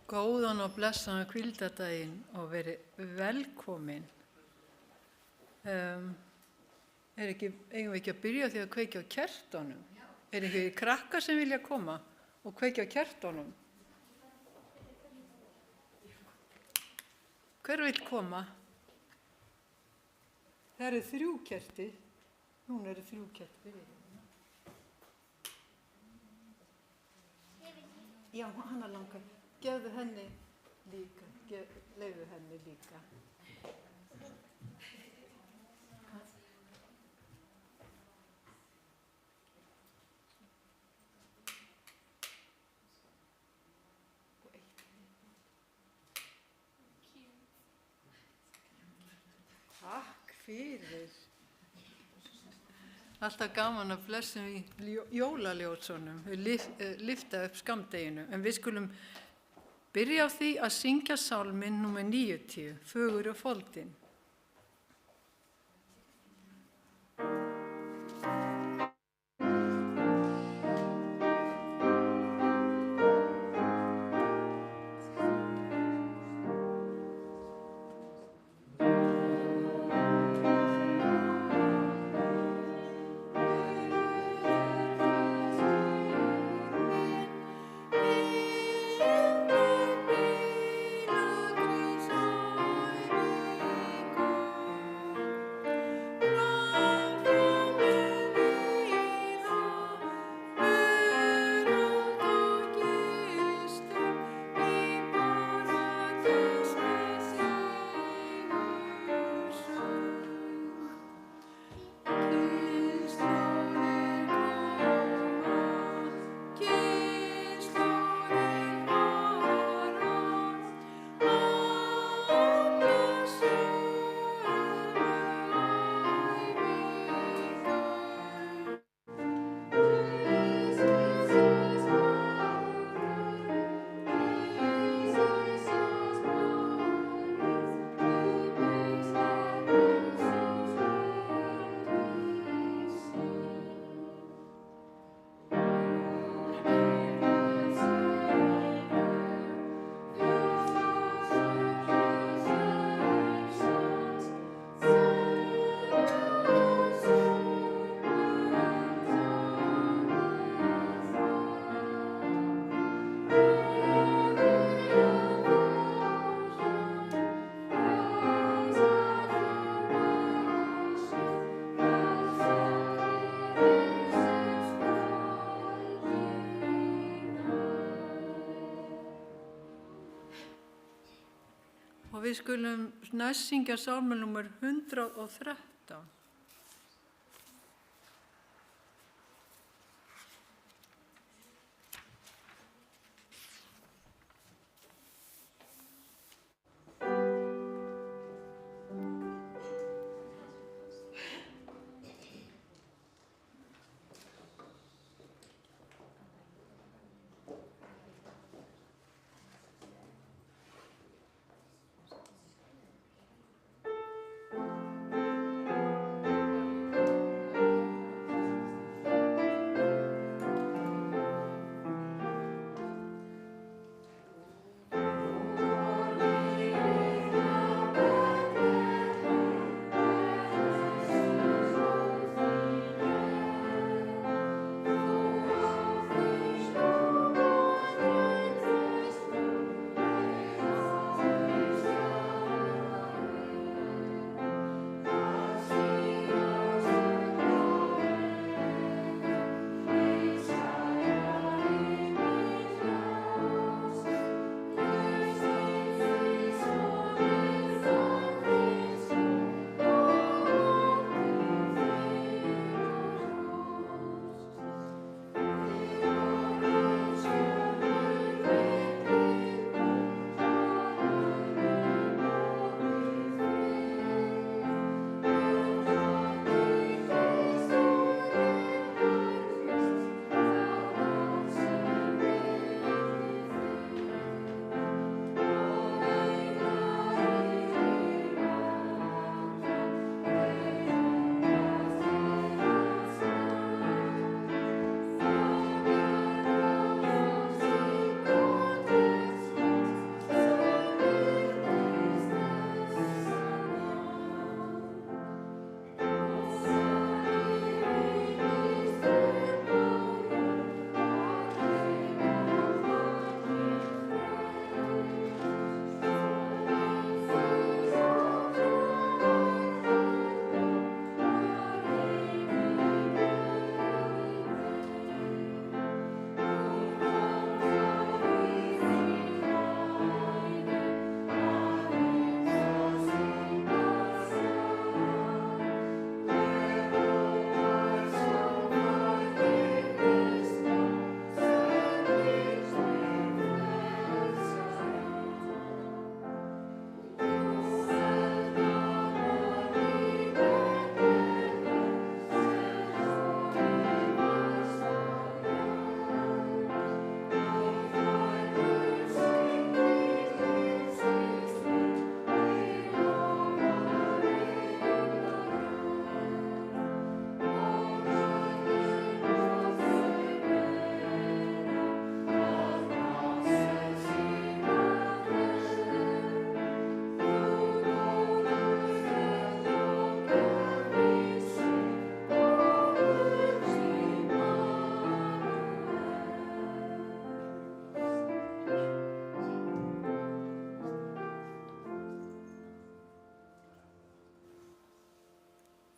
Góðan og blessaðan hvíldardaginn og verið velkomin. Eigum við ekki að byrja því að kveikja á kertunum? Er einhverjir krakkar sem vilja koma og kveikja á kertunum? Hver vill koma? Það eru 3 kerti. Núna eru 3 kerti. Já, hana langar. Gefðu henni líka. Leyfðu henni líka. Takk fyrir. Alltaf gaman að blessum í jólaljótsunum, við lyfta upp skammdeginu, en við skulum byrja á því að syngja sálminn númer 90, Fögur og foldin. Og við skulum næst syngja sálminn númer 113.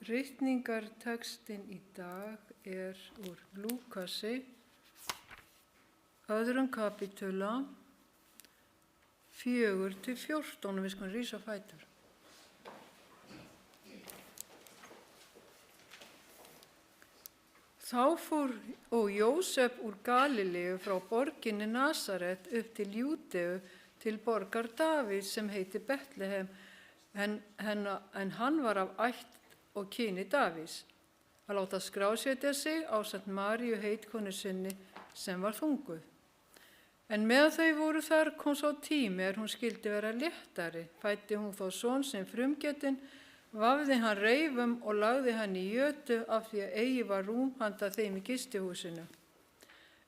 Ritningartextin í dag úr Lúkasi, 2. kapítula, 4-14, og við skulum rísa á fætur. Þá fór Jósef úr Galileu frá borginni Nasaret upp til Júdeu til borgar Davíðs sem heitir Betlehem, en hann var af ætt og kyni Davíðs, að láta skrásetja sig ásamt Maríu heitkonu sinni sem var þunguð. En meðan þau voru þar kom sá tími hún skyldi vera léttari, fæddi hún þó son sem frumgetinn, vafði hann reifum og lagði hann í jötu af því að eigi var rúm handa þeim í gistihúsinu.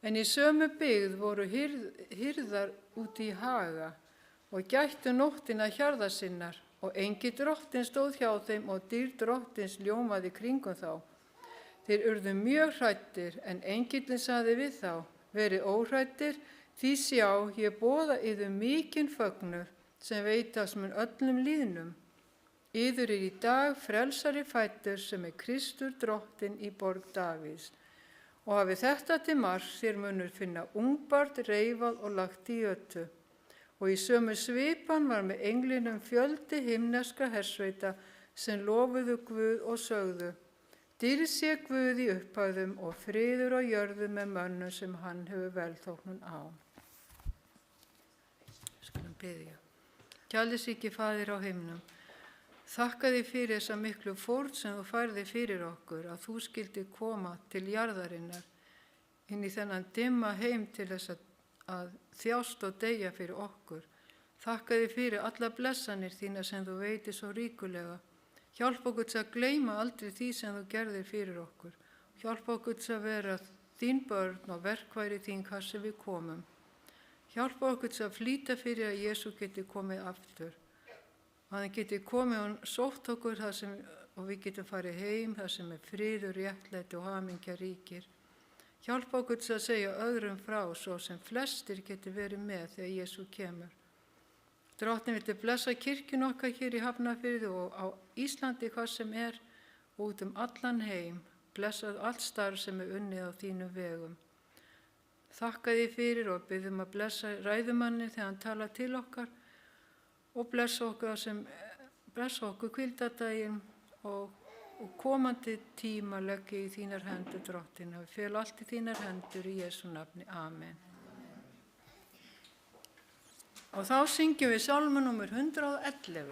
En í sömu byggð voru hirðar úti í haga og gættu nóttina hjarðar sinnar, og engill drottins stóð hjá þeim og dýrð drottins ljómaði kringum þá. Þeir urðu mjög hræddir, en engillinn sagði við þá: verið óhræddir, því sjá, ég boða yður mikinn fögnuð sem veitast mun öllum lýðnum. Yður í dag frelsari fæddur sem Kristur drottinn í borg Davíðs. Og hafi þetta til marks, þér munur finna ungbarn reifað og lagt í jötu. Og í sömu svipan var með englinum fjöldi himneska hersveita sem lofuðu Guð og sögðu: dýrð sé Guð í upphæðum og friður á jörðu með mönnum sem hann hefur velþóknun á. Skulum biðja. Kærleysríki Faðir á himnum, þakka þér fyrir þessa miklu fórn sem þú færði fyrir okkur, að þú skyldi koma til jarðarinnar inn í þennan dimma heim til þess að þjást og deyja fyrir okkur. Þakka þér fyrir alla blessanir þína sem þú veitir svo ríkulega. Hjálp okkur til að gleyma aldrei því sem þú gerðir fyrir okkur. Hjálp okkur til að vera þín börn og verkværi þín hvar sem við komum. Hjálp okkur til að flýta fyrir að Jesú geti komið aftur. Að hann geti komið og sótt okkur og við getum farið heim þar sem friður, réttlæti og hamingja ríkir. Hjálp okkur til að segja öðrum frá svo sem flestir geti verið með þegar Jesú kemur. Drottinn viltu blessa kirkjun okkar hér í Hafnarfirði og á Íslandi hvað sem og út allan heim. Blessa allt starf sem unnið á þínum vegum. Þakka þér fyrir og biðjum að blessa ræðumanni þegar hann talar til okkar og blessa okkur hvíldardaginn og komandi tíma leggi í þínar hendur, Drottinn. Við fel allt í þínar hendur í Jesú nafni. Amen. Og þá syngjum við sálma númer 111.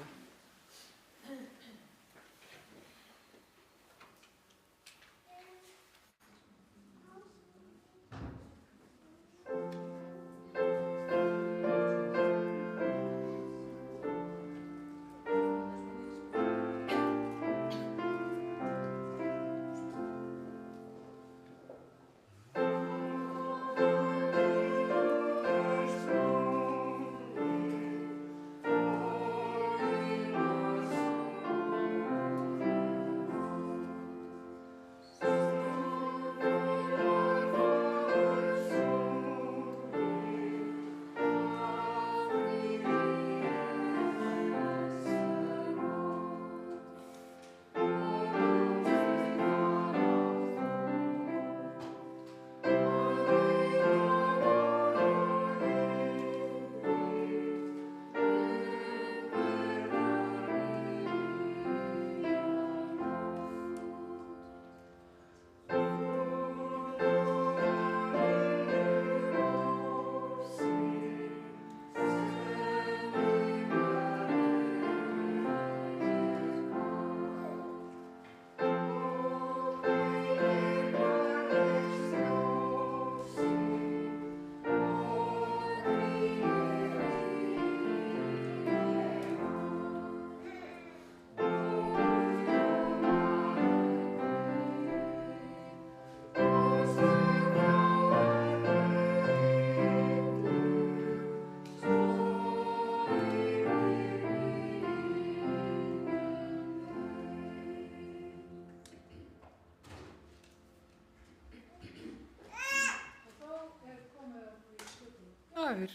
Gjafir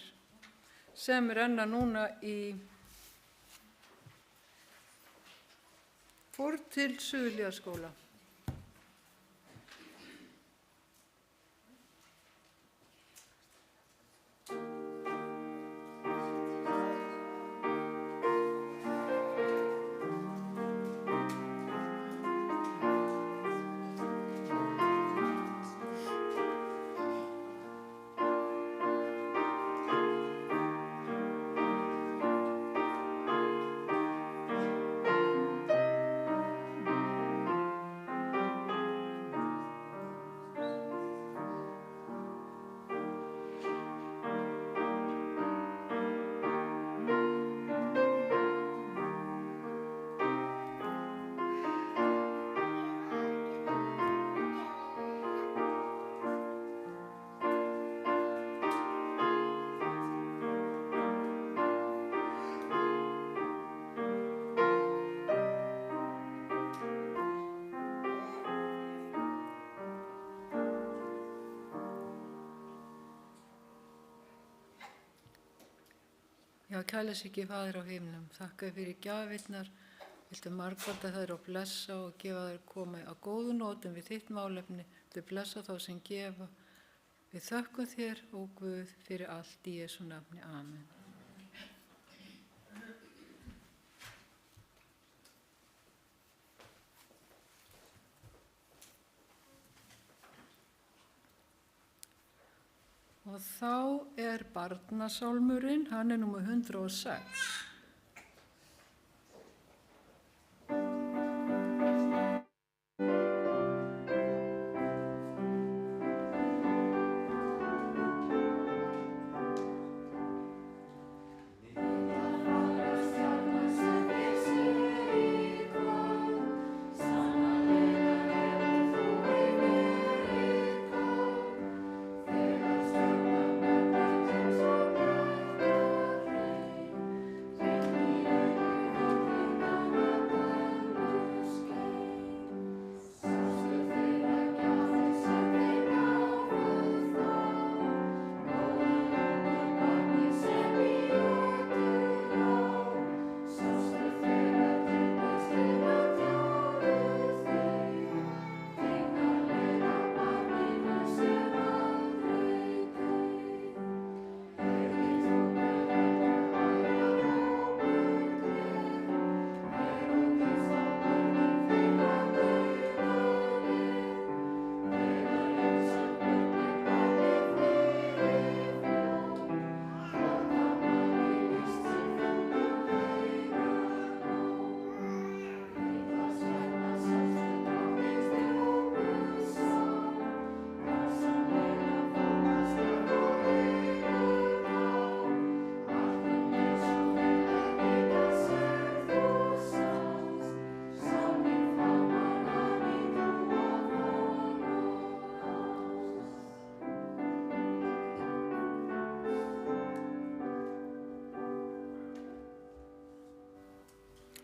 sem renna núna í fór til Suðurhlíðarskóla. Já, kærleiksríki Faðir á himnum, þakka þér fyrir gjafirnar, viltu margfalda þær og blessa og gefa þær koma á góðu nótum við þitt málefni, viltu blessa þá sem gefa. Við þökkum þér, ó Guð, fyrir allt í Jesú nafni. Amen. Og þá barnasálmurinn, hann númer 106.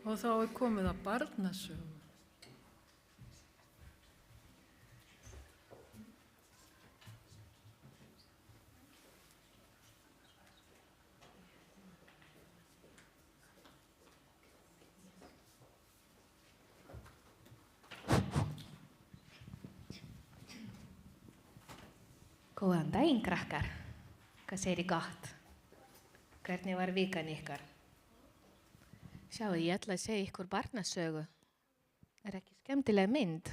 Og þá komið að barnasögu. Góðan daginn, krakkar. Hvað segir þið gott? Hvernig var vikan ykkar? Sjáu, ég ætla að segja ykkur barnasögu. Ekki skemmtileg mynd?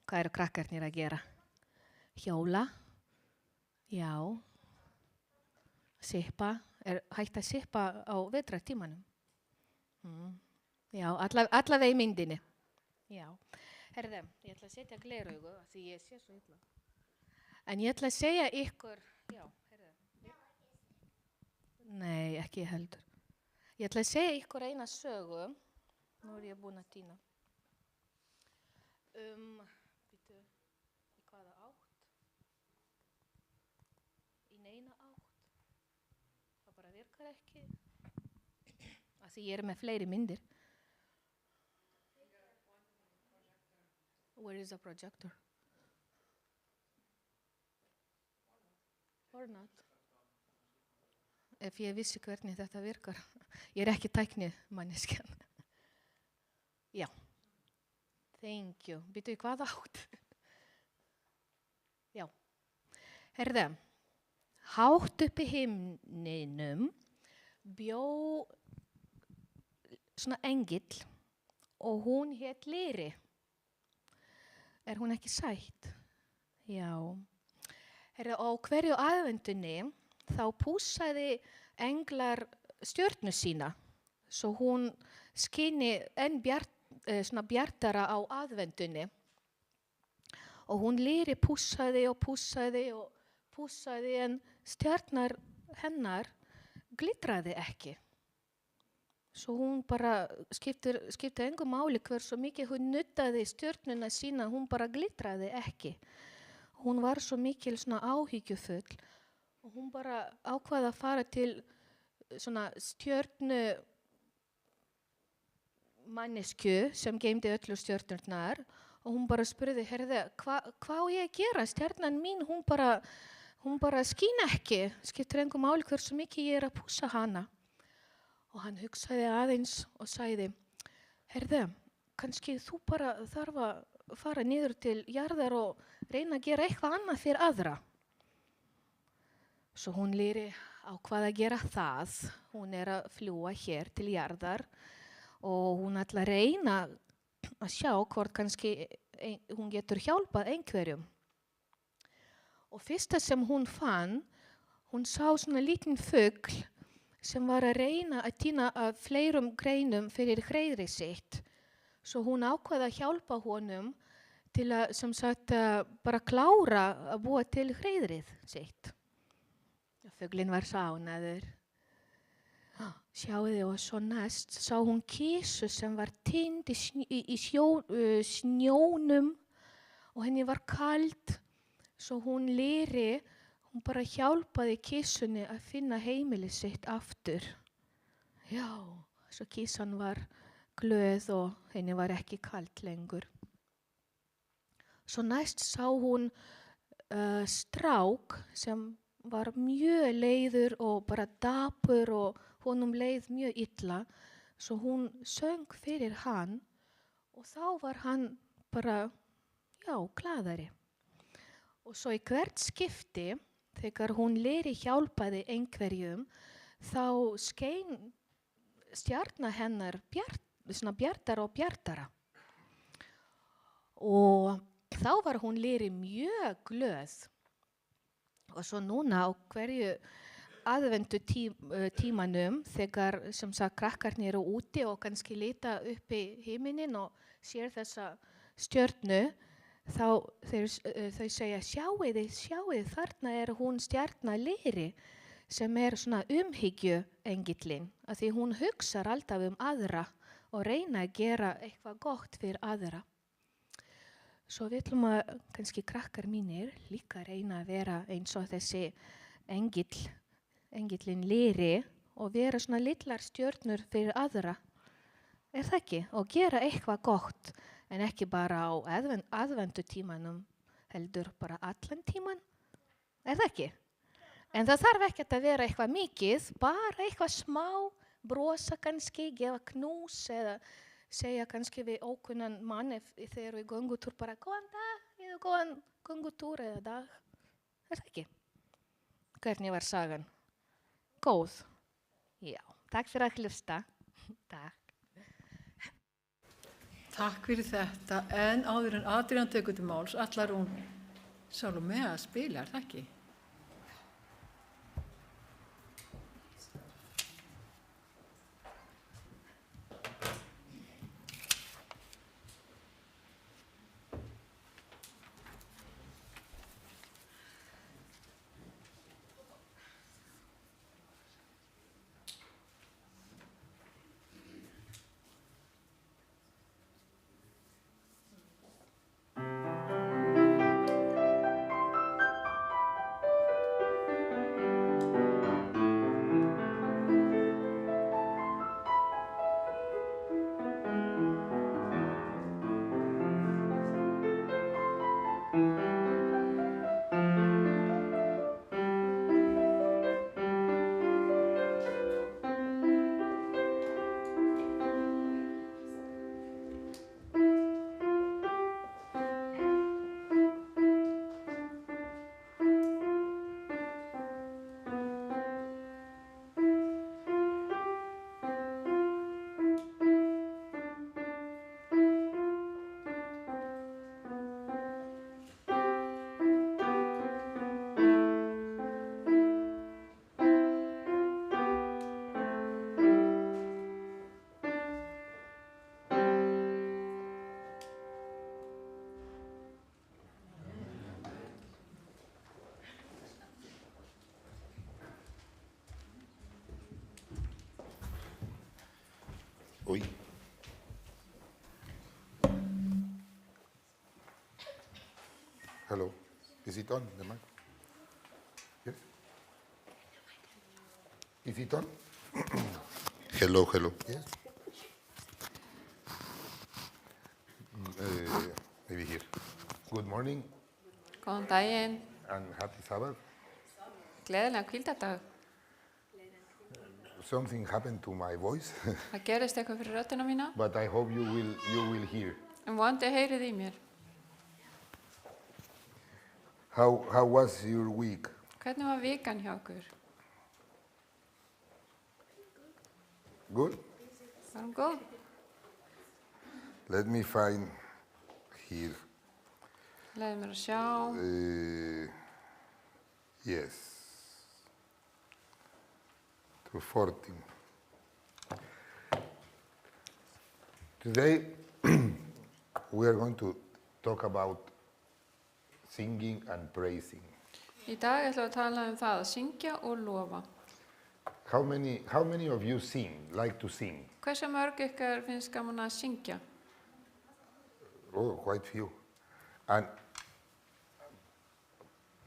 Hvað eru krakkarnir að gera? Hjóla? Já. Sippa? Hægt að sippa á vetrartímanum? Já, allavega í myndinni. Já. Herðu, ég ætla að setja gleraugu því ég sé svo illa. En ég ætla að segja ykkur, já, herðu. Nei, ekki heldur. Ég ætla að segja ykkur eina sögu. Nú ég búin að týna. Býtu, í hvaða átt? Í neina átt. Það bara virkar ekki. Því ég með fleiri myndir. Where is the projector? Or not? Ef ég vissi hvernig þetta virkar. Ég ekki tæknimanneskjan. Já. Thank you. Býtu í hvað átt? Já. Herðu, hátt upp í himninum bjó svona engill og hún hét Lyri. Hún ekki sætt? Já. Herðu, á hverju aðvendunni þá pússaði englar stjörnu sína svo hún skini enn svona bjartara á aðvendunni. Og hún Lyri pússaði og pússaði og pússaði en stjarnar hennar glitraði ekki. Svo hún bara skipti engu máli hversu mikið hún nuddaði stjörnuna sína, hún bara glitraði ekki. Hún var svo mikil svona áhyggjufull og hún bara ákvað að fara til svona stjörnu manneskju sem geymdi öllu stjörnurnar og hún bara spurði, herðu, hvað á ég að gera? Stjarnan mín, hún bara skín ekki, skiptir engu máli hversu mikið ég að pússa hana. Og hann hugsaði aðeins og sagði, herðu, kannski þú bara þarf að fara niður til jarðar og reyna að gera eitthvað annað fyrir aðra. Svo hún Lyri ákvað að gera það. Hún að fljúga hér til jarðar og hún ætla að reyna að sjá hvort kannski hún getur hjálpað einhverjum. Og fyrsta sem hún fann, hún sá svona lítinn fugl sem var að reyna að tína af fleirum greinum fyrir hreiðri sitt. Svo hún ákvað að hjálpa honum til að, sem sagt, bara klára að búa til hreiðrið sitt. Fuglinn var ánægður. Sjáðu, og svo næst sá hún kísu sem var týnd í snjónum og henni var kalt. Svo hún Lyri, hún bara hjálpaði kísunni að finna heimili sitt aftur. Já, svo kísan var glöð og henni var ekki kalt lengur. Svo næst sá hún strák sem var mjög leiður og bara dapur og honum leið mjög illa. Svo hún söng fyrir hann og þá var hann bara, glaðari. Og svo í hvert skipti, þegar hún Lyri hjálpaði einhverjum, þá skein stjarna hennar bjartara og bjartara. Og þá var hún Lyri mjög glöð. Og svo núna á hverju aðvendu tímanum, þegar sem sagt krakkarnir eru úti og kannski líta upp í himinin og sér þessa stjörnu, þá þau segja, sjáið, þarna hún stjarna Lyri sem svona umhyggju engillinn, af því hún hugsar alltaf aðra og reyna að gera eitthvað gott fyrir aðra. Svo við ætlum að kannski krakkar mínir líka reyna að vera eins og þessi engillinn Lyri og vera svona litlar stjörnur fyrir aðra. Það ekki? Og gera eitthvað gott, en ekki bara á aðvendutímanum, heldur bara allan tíman. Það ekki? En það þarf ekkert að vera eitthvað mikið, bara eitthvað smá, brosa kannski, gefa knús eða segja kannski við ókunnan mann þegar við göngutúr bara góðan dag eða góðan göngutúr eða dag. Það ekki? Hvernig var sagan? Góð? Já, takk fyrir að hlusta. Takk. Takk fyrir þetta, en áður en Adrián tekur til máls, ætlar hún Salómea að spila, það ekki? Oi. Hello. Is it on, the mic? Yes? Is it on? Hello, hello. Yes? Maybe here. Good morning Góðan daginn, and happy Sabbath. gleðilega hvíldardag. Something happened to my voice, Það gerist eitthvað fyrir röddina mína, but I hope you will hear. en vonandi heyrið í mér. How was your week? Hvernig var vikan hjá okkur? Good? Var hún góð? Let me find here. Leiði mér að sjá. Yes. To 14. Today we are going to talk about singing and praising. Í dag ætlum við að tala það að syngja og lofa. How many of you like to sing? Hversu mörg ykkar finnst gaman að syngja? Oh, quite few.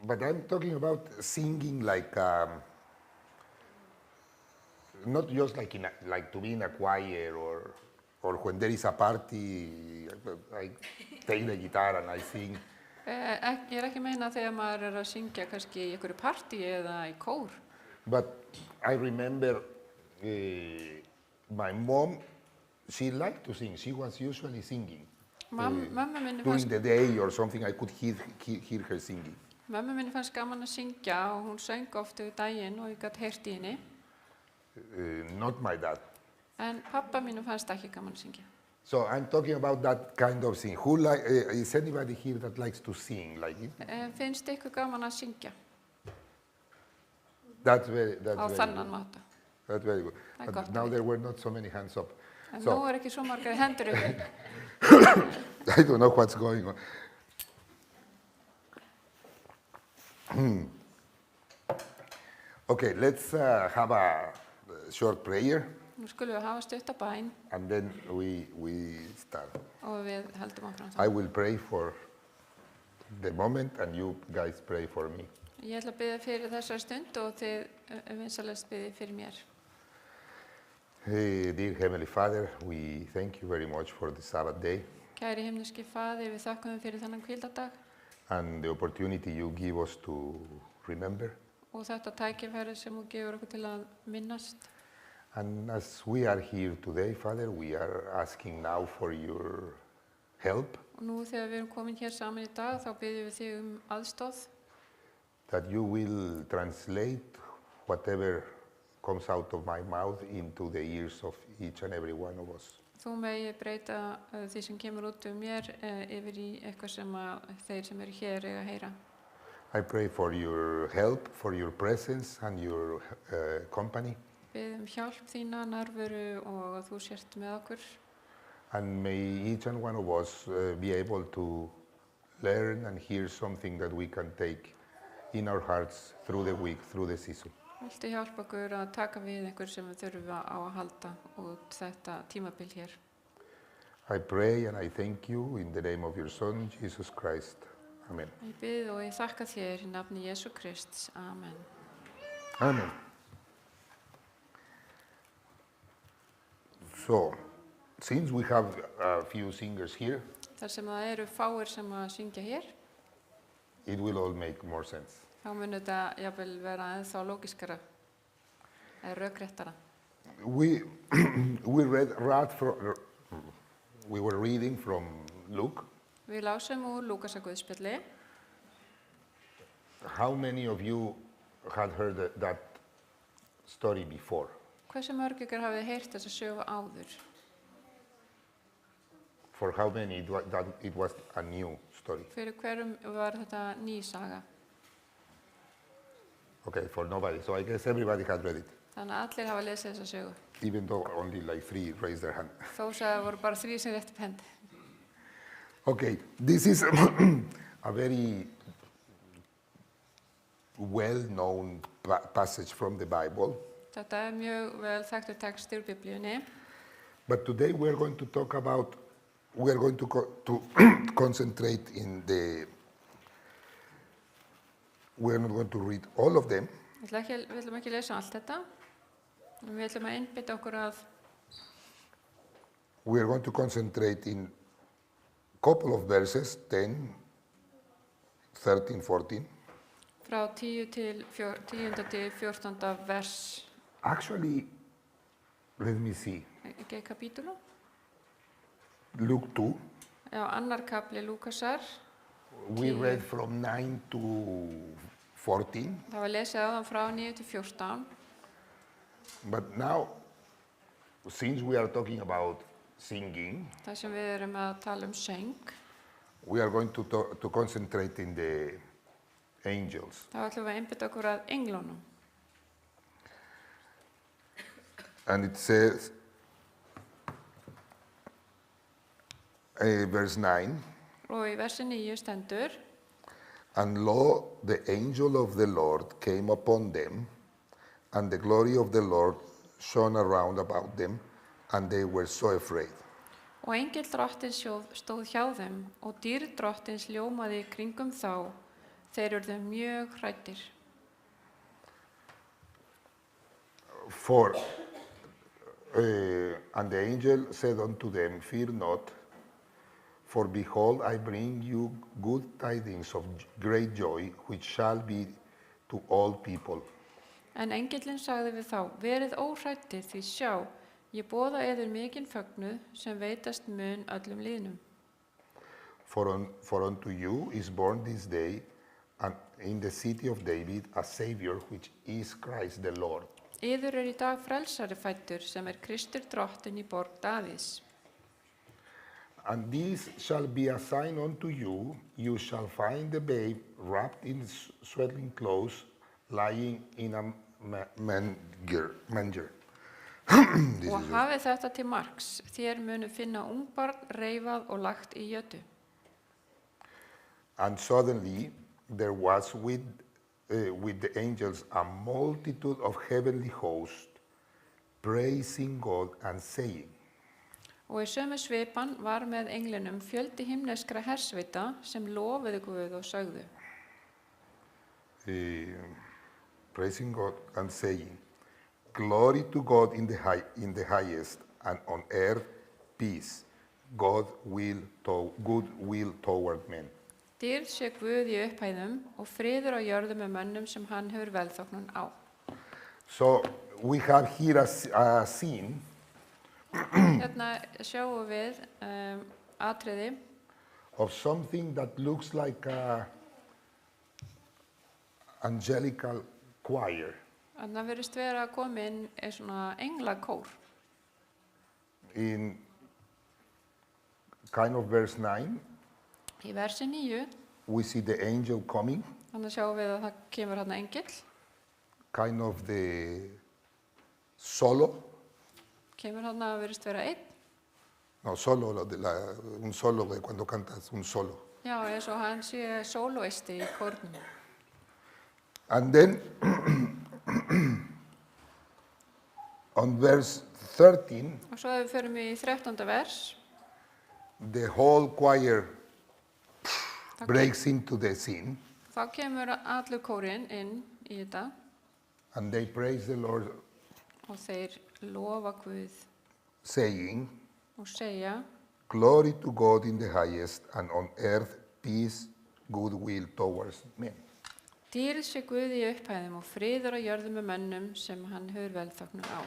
But I'm talking about singing like not just like to be in a choir or when there is a party, I take the guitar and I sing. Ég ekki að meina þegar maður að syngja kannski í einhverju partí eða í kór. But I remember my mom, she liked to sing. She was usually singing. Mamma minni During fannst, the day or something, I could hear her singing. mamma minni fannst gaman að syngja og hún söng oft yfir daginn og ég gat heyrt í henni. Not my dad. En pappa mínu fannst ekki gaman að syngja. So I'm talking about that kind of sing. Is anybody here that likes to sing like it? Finnst ykkur gaman að syngja That's very á þannan máta? That's very good. Það But gott að now vita. there were not so many hands up. En So- nú ekki svo margar hendur ykkur. I don't know what's going on. Okay, let's have a short prayer Nú skulum við hafa stutta bæn and then we start. og við heldum áfram I það. will pray for the moment and you guys pray for me. Ég ætla að biðja fyrir þessari stund og þið vinsalest biðja fyrir mér. Hey, dear Heavenly Father, we thank you very much for the Sabbath day Kæri himneski faðir, við þakkum þér fyrir þennan hvíldardag and the opportunity you give us to remember. og þetta tækifæri sem þú gefur okkur til að minnast. And as we are here today, Father, we are asking now for your help, Og nú þegar við erum komin hér saman í dag, þá biðjum við þig aðstoð, that you will translate whatever comes out of my mouth into the ears of each and every one of us. Þú megi breyta því sem kemur út mér yfir í eitthvað sem þeir sem eru hér eiga að heyra. I pray for your help, for your presence and your company, Biðjum hjálp þína, nærveru og að þú sért með okkur. and may each and one of us be able to learn and hear something that we can take in our hearts through the week, through the season. Viltu hjálpa okkur að taka við einhver sem við þurfum á að halda út þetta tímabil hér. I pray and I thank you in the name of your Son, Jesus Christ. Amen. Ég bið og ég þakka þér í nafni Jesú Krists. Amen. Amen. So, since we have a few singers here, Þar sem það eru fáir sem að syngja hér, it will all make more sense. þá mun þetta jafnvel vera ennþá lógiskara eða rökréttara. We we were reading from Luke. Við lásum úr Lúkasarguðspjalli. How many of you had heard that story before? Hversu mörg ykkur hafið heyrt þessa sögu áður? For how many it was a new story? Fyrir hverjum var þetta ný saga? Okay, for nobody. So I guess everybody had read it, Þannig að allir hafa lesið þessa sögu. even though only like 3 raised their hand. Þó að það voru bara 3 sem rétt upp hendi. Okay, this is a very well-known passage from the Bible, Þetta mjög vel þekktur texti úr Biblíunni. But today we are going to talk about, we are going to concentrate in the, we are not going to read all of them, Við ætlum ekki að lesa allt þetta, en við ætlum að einbeita okkur að we are going to concentrate in a couple of verses, 10, 13, 14. frá 10. til 14. vers, Actually, let me see, ekki kapítulu. Luke 2, Já, annar kapli Lúkasar, we read from 9 to 14, það var lesið áðan frá 9 til 14. but now, since we are talking about singing, Það sem við erum að tala söng, we are going to concentrate in the angels. þá ætlum við að einbeita okkur að englunum. And it says, verse 9, Og í versi 9 stendur, and lo, the angel of the Lord came upon them, and the glory of the Lord shone around about them, and they were so afraid. og engill drottins stóð hjá þeim og dýrð drottins ljómaði í kringum þá, þeir urðu mjög hræddir. For, and the angel said unto them, fear not, for behold, I bring you good tidings of great joy, which shall be to all people. En engillinn sagði við þá, verið óhræddir því sjá, ég boða yður mikinn fögnuð sem veitast mun öllum lýðnum. For unto you is born this day, and in the city of David, a Savior, which is Christ the Lord. Yður í dag frelsari fæddur sem Kristur drottinn í borg Davíðs. And this shall be a sign unto you, you shall find the babe wrapped in swaddling clothes, lying in a manger. Og hafið þetta til marks, þér munu finna ungbarn reifað og lagt í jötu. And suddenly there was with the angels a multitude of heavenly hosts, praising God and saying. Og í sömu svipan var með englinum fjöldi himneskra hersveita sem lofuðu Guð og sögðu. Praising God and saying, glory to God in the highest, and on earth peace, good will toward men. Dýrð sé Guð í upphæðum og friður á jörðu með mönnum sem hann hefur velþóknun á. So we have here a scene Hérna sjáum við atriði of something that looks like a angelical choir. Þarna virðist vera að koma inn svona englakór. In kind of verse 9, Í versi 9, we see the angel coming, þannig sjáum við að það kemur hérna engill, kind of the solo. kemur hérna að virðist vera einn. No, solo, un solo de cuando cantas, un solo. Já, eins og hann sé sólóisti í kórnum. And then on verse 13, Og svo ef við förum í 13. vers, the whole choir breaks into the scene, þá kemur allur kórinn inn í þetta and they praise the Lord, og þeir lofa Guð saying, og segja, glory to God in the highest, and on earth peace, goodwill towards men. dýrð sé Guð í upphæðum og friður á jörðu með mönnum sem hann hefur velþóknun á.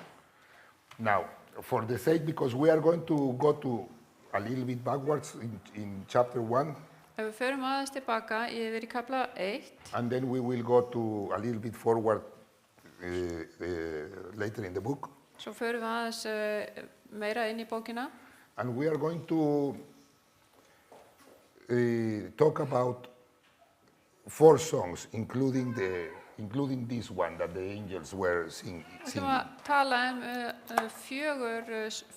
Now, for the sake, because we are going to go to a little bit backwards in chapter 1, Ef við förum aðeins tilbaka yfir í kapla 1, and then we will go to a little bit forward later in the book, svo förum við aðeins meira inn í bókina and we are going to talk about 4 songs, including this one that the angels were Við ætlum singing. að tala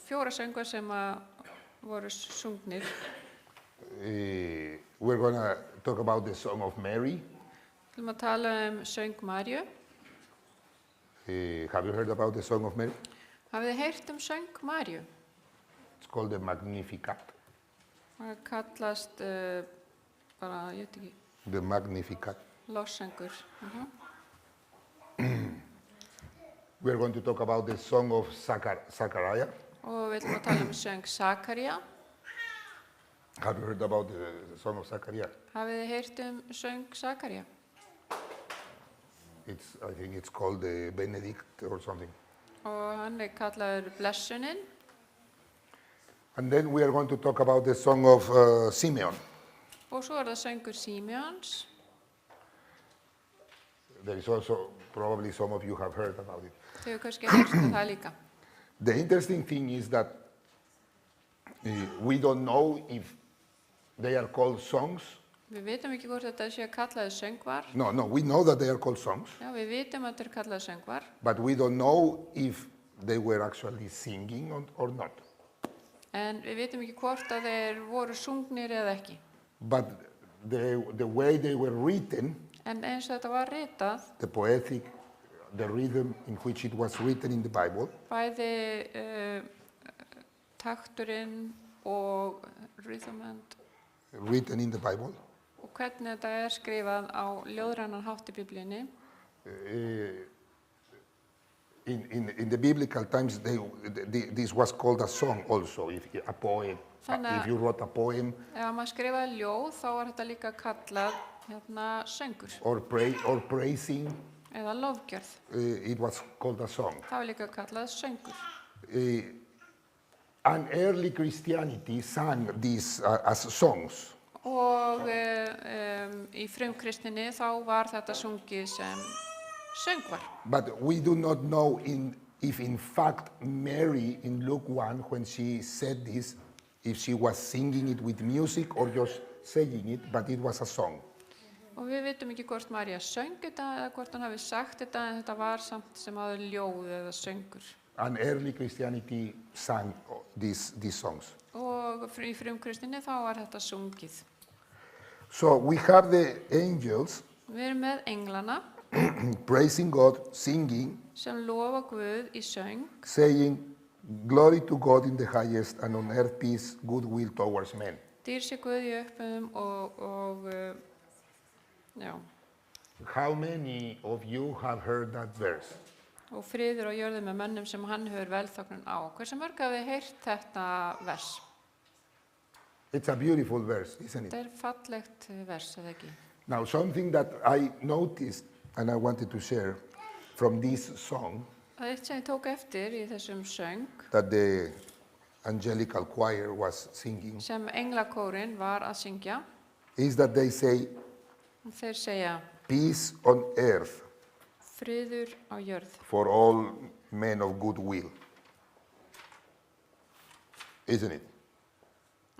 fjóra söngur sem voru sungnir. We're going to talk about the Song of Mary. Við ætlum að tala söng Maríu. Have you heard about the Song of Mary? Hafið þið heyrt söng Maríu? It's called the Magnificat. Það kallast bara, ég veit ekki, The Magnificat. lofsöngur. We are going to talk about the song of Zachariah. Og við ætlum að tala söng Sakaría. Have you heard about the song of Zachariah? Hafið þið heyrt söng Sakaría? I think it's called the Benedict or something. Og hann kallaður blessunin. And then we are going to talk about the song of Simeon. Og svo það söngur Símeons. There is also, probably some of you have heard about it. Þau hefur kannski heyrt það líka. The interesting thing is that we don't know if they are called songs. Við vitum ekki hvort þetta sé kallaður söngvar. No, we know that they are called songs, Já, við vitum að þetta kallaður söngvar. but we don't know if they were actually singing or not. En við vitum ekki hvort að þeir voru sungnir eða ekki. But the way they were written, En eins og þetta var ritað, the poetic, the rhythm in which it was written in the Bible, bæði takturinn og rhythm and, written in the Bible, og hvernig þetta skrifað á ljóðrænan hátt í Biblíunni. in the biblical times, this was called a song also, if a poem. If you wrote a poem Ef maður skrifaði ljóð, þá var þetta líka kallað söngur or praising, eða lofgjörð. it was called a song. Það var líka kallað söngur. And early Christianity sang these as songs. Og í frumkristinni þá var þetta sungið sem söngvar. But we do not know if in fact Mary in Luke 1, when she said this, if she was singing it with music or just saying it, but it was a song. Og við vitum ekki hvort María söng þetta eða hvort hann hafi sagt þetta, en þetta var samt sem áður ljóð eða söngur. And early Christianity sang these songs. Og í frumkristinni þá var þetta sungið. So we have the angels Við erum með englana praising God, singing, sem lofa Guð í söng, saying, "Glory to God in the highest, and on earth peace, goodwill towards men." dýr sé Guð í upphöfum og já, How many of you have heard that verse? og friður á jörðu með mönnum sem hann hefur velþóknun á. Hversu mörg hafið heyrt þetta vers? It's a beautiful verse, isn't it? Þetta fallegt vers, eða ekki? Now, something that I noticed and I wanted to share from this song Það er eitt sem ég tók eftir í þessum söng that the angelical choir was singing sem englakórinn var að syngja. is that they say, Þeir segja, "Peace on earth friður á jörð for all men of good will." Isn't it?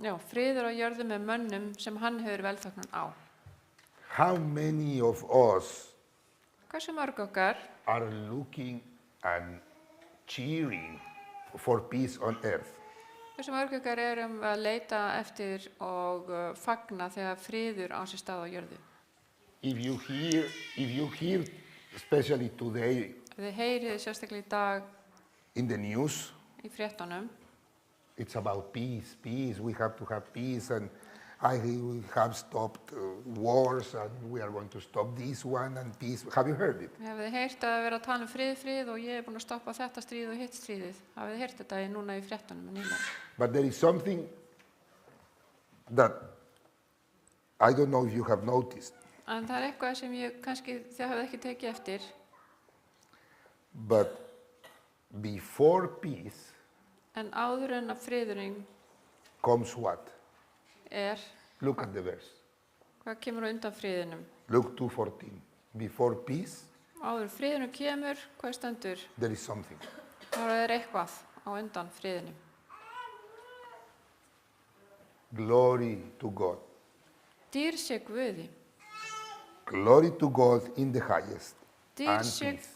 Já, friður á jörðu með mönnum sem hann hefur velþóknun á. How many of us Hversu mörg okkar are looking and cheering for peace on earth? Hversu mörg okkar erum að leita eftir og fagna þegar friður á sér stað á jörðu? If you hear, especially today Ef þið heyrið sérstaklega í dag in the news, í fréttunum, it's about peace, peace. We have to have peace, and we have stopped wars, and we are going to stop this one and peace. Have you heard it? hafið þið heyrt að vera að tala frið og ég er búin að stoppa þetta stríð og hitt stríðið. Hafið þið heyrt þetta núna í fréttunum nýlega? But there is something that I don't know if you have noticed, En það er eitthvað sem kannski þið hafið ekki tekið eftir. but before peace En áður en að friðurinn comes what? Look at the verse. Hvað kemur á undan friðinum? Luke 2:14. Before peace, Áður friðinum kemur, hvað stendur? there is something. Það er eitthvað á undan friðinum. Glory to God. Dýr sé Guði. Glory to God in the highest. And peace.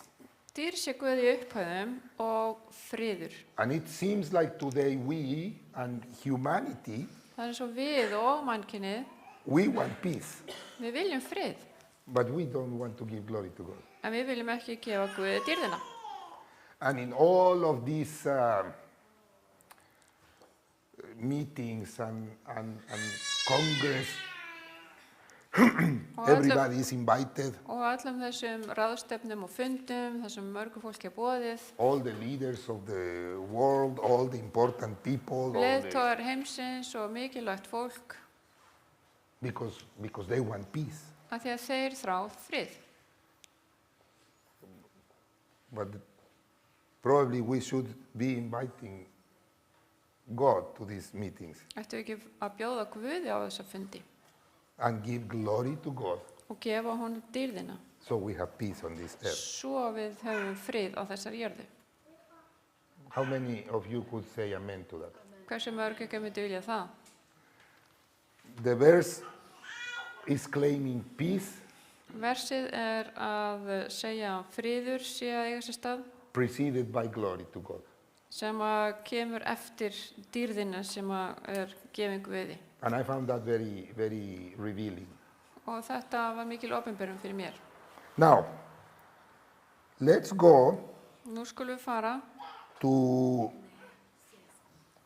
Dýr sé Guði í upphæðum og friður. And it seems like today we and humanity, Það er eins og við og mannkynið, we want peace, við viljum frið, but we don't want to give glory to God. en við viljum ekki gefa Guði dýrðina. And in all of these meetings and congress. Og öllum, Everybody is invited. og öllum þessum ráðstefnum og fundum, þessum mörgu fólki er boðið, All the leaders of the world, all the important people, leiðtogar heimsins og mikilvægt fólk, because they want peace. af því að þeir þrá frið. But probably we should be inviting God to these meetings Ættu ekki að bjóða Guði á þessa fundi and give glory to God og gefa honum dýrðina, so we have peace on this earth. svo við höfum frið á þessari jörðu. How many of you could say amen to that? Hversu mörg ekki myndi vilja það? The verse is claiming peace, Versið er að segja að friður sé að eiga sér stað, preceded by glory to God. sem að kemur eftir dýrðina sem að er gefin Guði. And I found that very, very revealing. Og þetta var mikil opinberum fyrir mér. Now, let's go Nú skulum við fara to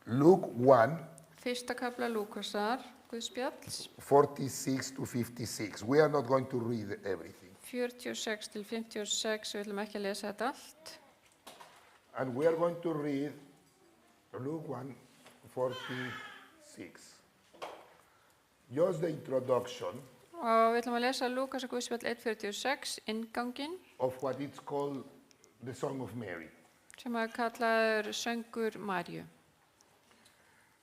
Luke 1, fyrsta kafla Lúkasar, Guðspjalls, 46 to 56. We are not going to read everything. 46 til 56, við ætlum ekki að lesa þetta allt. And we are going to read Luke 1, 46. Just the introduction Og við ætlum að lesa Lúkasar Guðspjall 1.46, innganginn, of what it's called the Song of Mary. sem að kallaður söngur Maríu.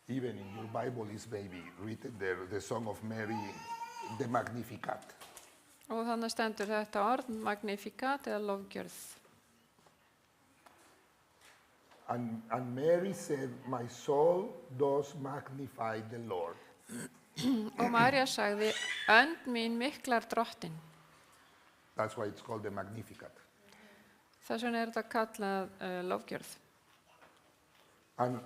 Even in your Bible is maybe written there, the Song of Mary, the Magnificat. Og þannig stendur þetta orð, Magnificat eða lofgjörð. And Mary said, my soul does magnify the Lord. Og María sagði, önd mín miklar drottin. That's why it's called the Magnificat. Þess vegna er þetta kallað lofgjörð. And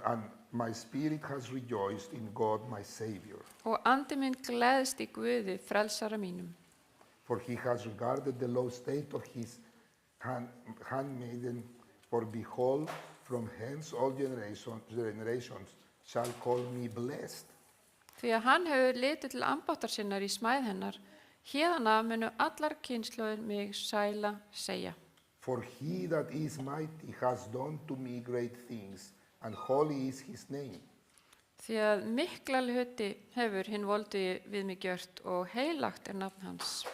my spirit has rejoiced in God, my Savior, Og andi minn gleðst í Guði, frelsara mínum. for he has regarded the low state of his handmaiden, for behold, from hence all generations shall call me blessed. Því að hann hefur litið til ambáttar sinnar í smæð hennar, héðan af munu allar kynslóðir mig sæla segja. For he that is mighty has done to me great things, and holy is his name. Því að mikla hluti hefur hinn voldi við mig gjört og heilagt er nafn hans.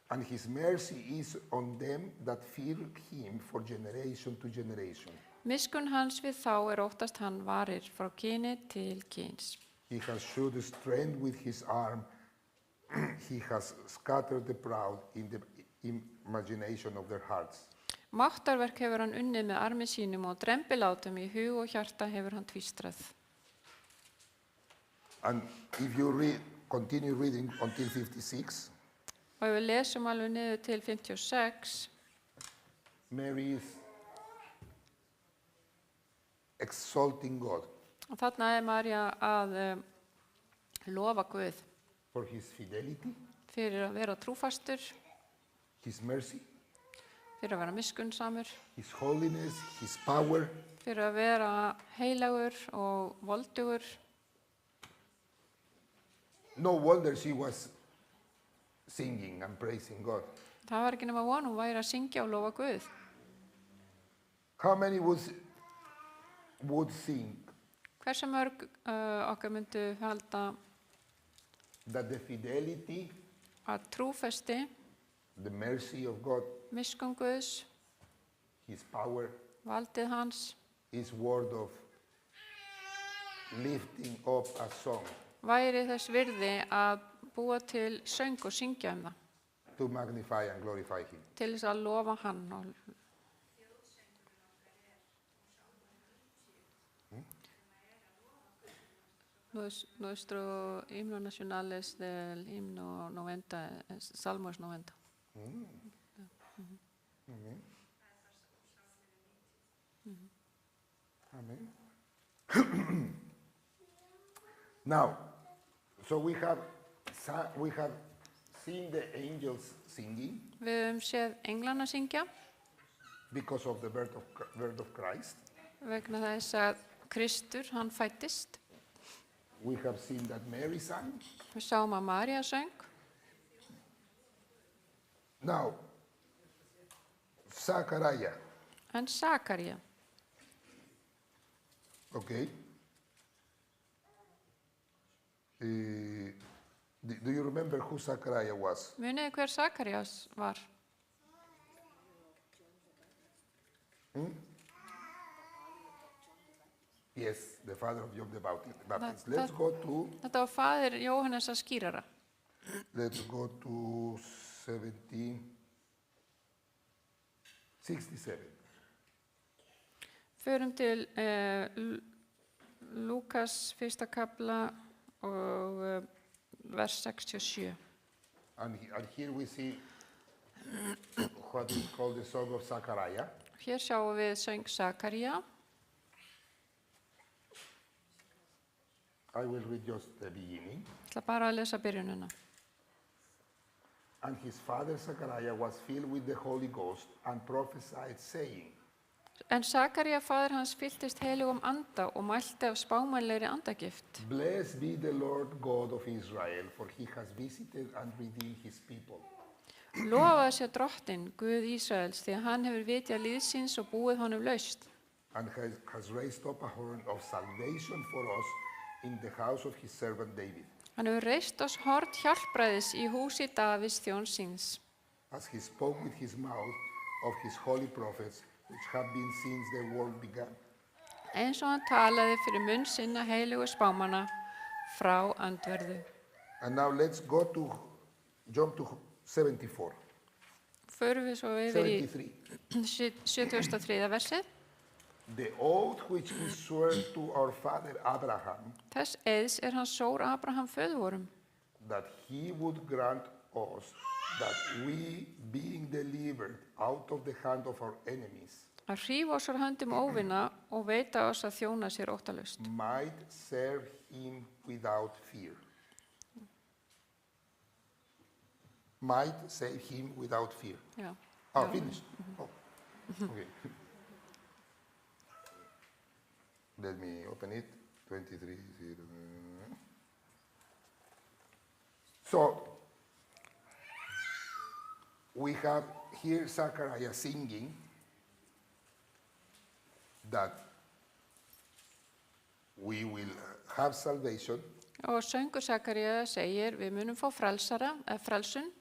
And his mercy is on them that fear him for generation to generation. Miskun hans við þá er óttast hann varir frá kyni til kyns. He has shewed strength with his arm. He has scattered the proud in the imagination of their hearts. Máttarverk hefur hann unnið með armi sínum og drembilátum í hug og hjarta hefur hann tvístrað. And if you continue reading until 56, Og ef við lesum alveg niður til 56, Mary is exalting God og þarna er María að lofa Guð for his fidelity, fyrir að vera trúfastur, his mercy, fyrir að vera miskunnsamur, his holiness, his power, fyrir að vera heilagur og voldugur. No wonder she was singing and praising God. Það var ekki nema von, hún væri að syngja og lofa Guð. How many would think Hversu mörg okkar myndu halda that the fidelity, að trúfesti, the mercy of God, miskunn Guðs, his power, valdið hans, is word of lifting up a song væri þess virði að búa til söng og syngja það, to magnify and glorify him? til þess að lofa hann. Og Nuestro himno nacional es del himno 90, Salmos 90. Amen. Now, so we have seen the angels singing Við höfum séð englana syngja because of the birth of Christ. vegna þess að Kristur, hann fæddist. We have seen that Mary sang. Við sáum að María söng. Now, Zachariah, En Sakaría, okay? Do you remember who Zachariah was? munið hver Sakarías var? Yes, the father of John the Baptist. That- Let's go to Þetta var faðir Jóhannesar skírara. Let's go to 1767. Förum til Lúkas fyrsta kapla og vers 67. And here we see what is called the Song of Zachariah. Hér sjáum við söng Sakaría. I will read just the beginning. Ég ætla bara að lesa byrjunina. And his father Zachariah was filled with the Holy Ghost and prophesied, saying, En Sakaría faðir hans fylltist heilugum anda og mælti af spámannlegri andagift. Blessed be the Lord God of Israel, for he has visited and redeemed his people. Lofaði sé drottinn, Guð Ísraels, því að hann hefur vitjað líðsins og búið honum laust. And has raised up a horn of salvation for us in the house of his servant David, Hann hefur reist oss hort hjálpræðis í húsi Davids þjóns síns. as he spoke with his mouth of his holy prophets, which have been since the world began. Eins og hann talaði fyrir munn sinna heilugu spámanna frá andverðu. And now let's go to jump to 74, Förum við svo yfir í 73. 73. versið. The oath which he swore to our father Abraham, Þess eðs hann sór Abraham föðuvorum, that he would grant us that we, being delivered out of the hand of our enemies, að hrífa oss úr höndum óvina og veita oss að þjóna sér óttalust. might serve him without fear. Might save him without fear. Já. Oh, Já. finished. Oh, okay. Let me open it. 23. So, we have here Zachariah singing that we will have salvation, Og söngur Sakaría segir við munum fá frelsara, frelsun,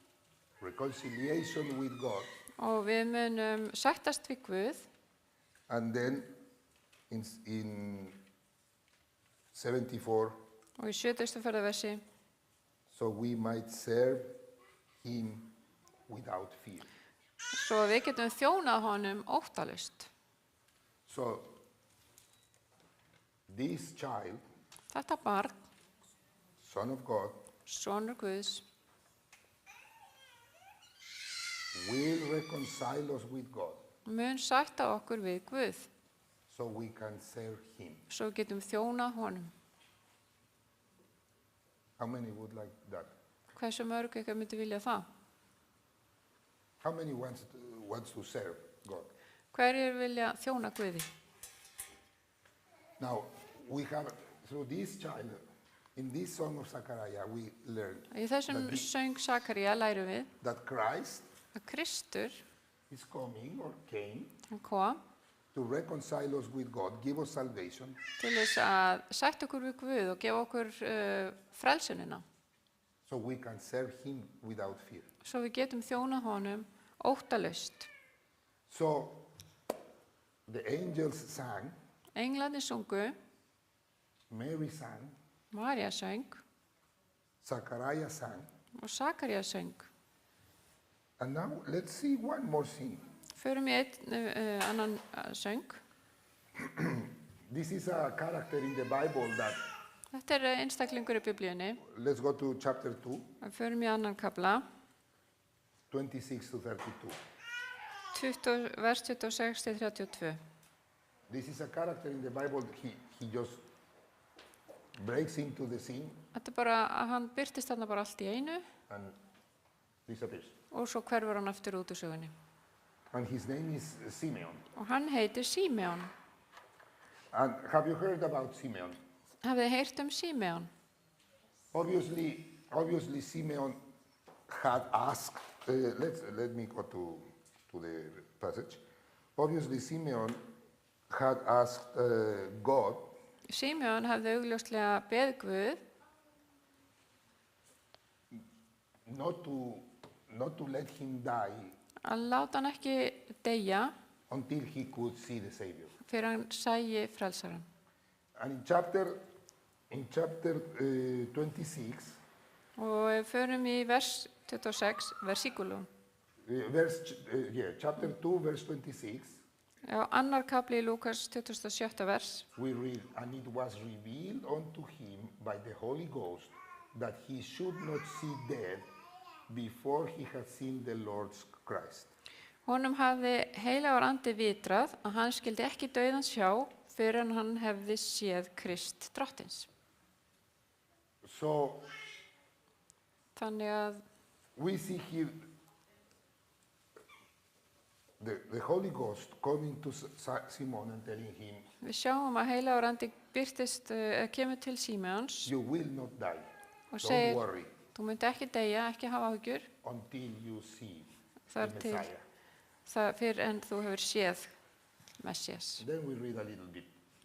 reconciliation with God, og við munum sættast við Guð. and then in 74, Og í 74. versi, so we might serve him without fear. svo við getum þjónað honum óttalust. So, this child, Þetta barn, son of God, sonur Guðs, will reconcile us with God mun sætta okkur við Guð, so we can serve him. svo við getum þjónað honum. How many would like that? Hversu mörg ykkar myndi vilja það? How many wants to serve God? Hverjir vilja þjóna Guði? Now, we have, through this child, in this song of Zachariah, we learned Í þessum söng Sakaría lærum við that Christ að Kristur, is coming or came hann kom to reconcile us with God, give us salvation, til þess að sætta okkur við Guð og gefa okkur frelsunina, so we can serve him without fear. svo við getum þjónað honum óttalust. So, the angels sang, Englarnir sungu, Mary sang, María söng Zachariah sang. og Sakaría söng. And now let's see one more thing. Förum í einn annan söng. This is a character in the Bible that, Þetta einstaklingur í Biblíunni. let's go to chapter 2, Förum í annan kapla, 26 to 32. vers 26 til 32. This is a character in the Bible, he just breaks into the scene Þetta bara að hann birtist þarna bara allt í einu and disappears. og svo hverfur hann aftur út úr sögunni. And his name is Simeon. Og hann heitir Símeon. And have you heard about Simeon? Hafið þið heyrt Símeon? Obviously, Simeon had asked. Let me go to the passage. Obviously, Simeon had asked God Símeon hafði augljóslega beðið Guð not to let him die að láta hann ekki deyja until he could see the Savior. fyrir hann sæi frelsaran. And in chapter 26, Og ef við förum í vers 26, versíkulum. chapter 2, verse 26, Já, annar kapli í Lúkas 27. vers. we read, and it was revealed unto him by the Holy Ghost that he should not see death before he had seen the Lord's Christ. Honum hafði heilagur andi vitrað að hann skildi ekki dauðan sjá fyrir en hann hefði séð Krist drottins. So Þannig að we see here the Holy Ghost coming to Simon and telling him, við sjáum að heilagur andi birtist, kemur til Símeons you will not die, og don't segir, worry, þú myndi ekki deyja, ekki hafa áhyggjur, until you see the þar til Messiah. það fyrir en þú hefur séð Messias. Then we read a little bit.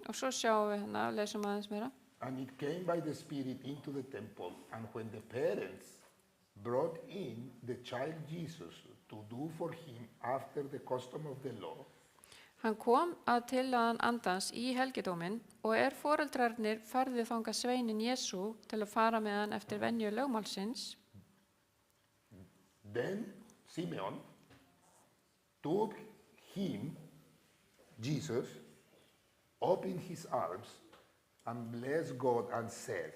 Og svo sjáum við hérna, lesum aðeins meira. And it came by the Spirit into the temple, and when the parents brought in the child Jesus to do for him after the custom of the law, Hann kom að tillagan andans í helgidóminn og foreldrarnir færðu þangað sveinin Jesú til að fara með hann eftir venju lögmálsins. then Simeon took him, Jesus, up in his arms and blessed God and said,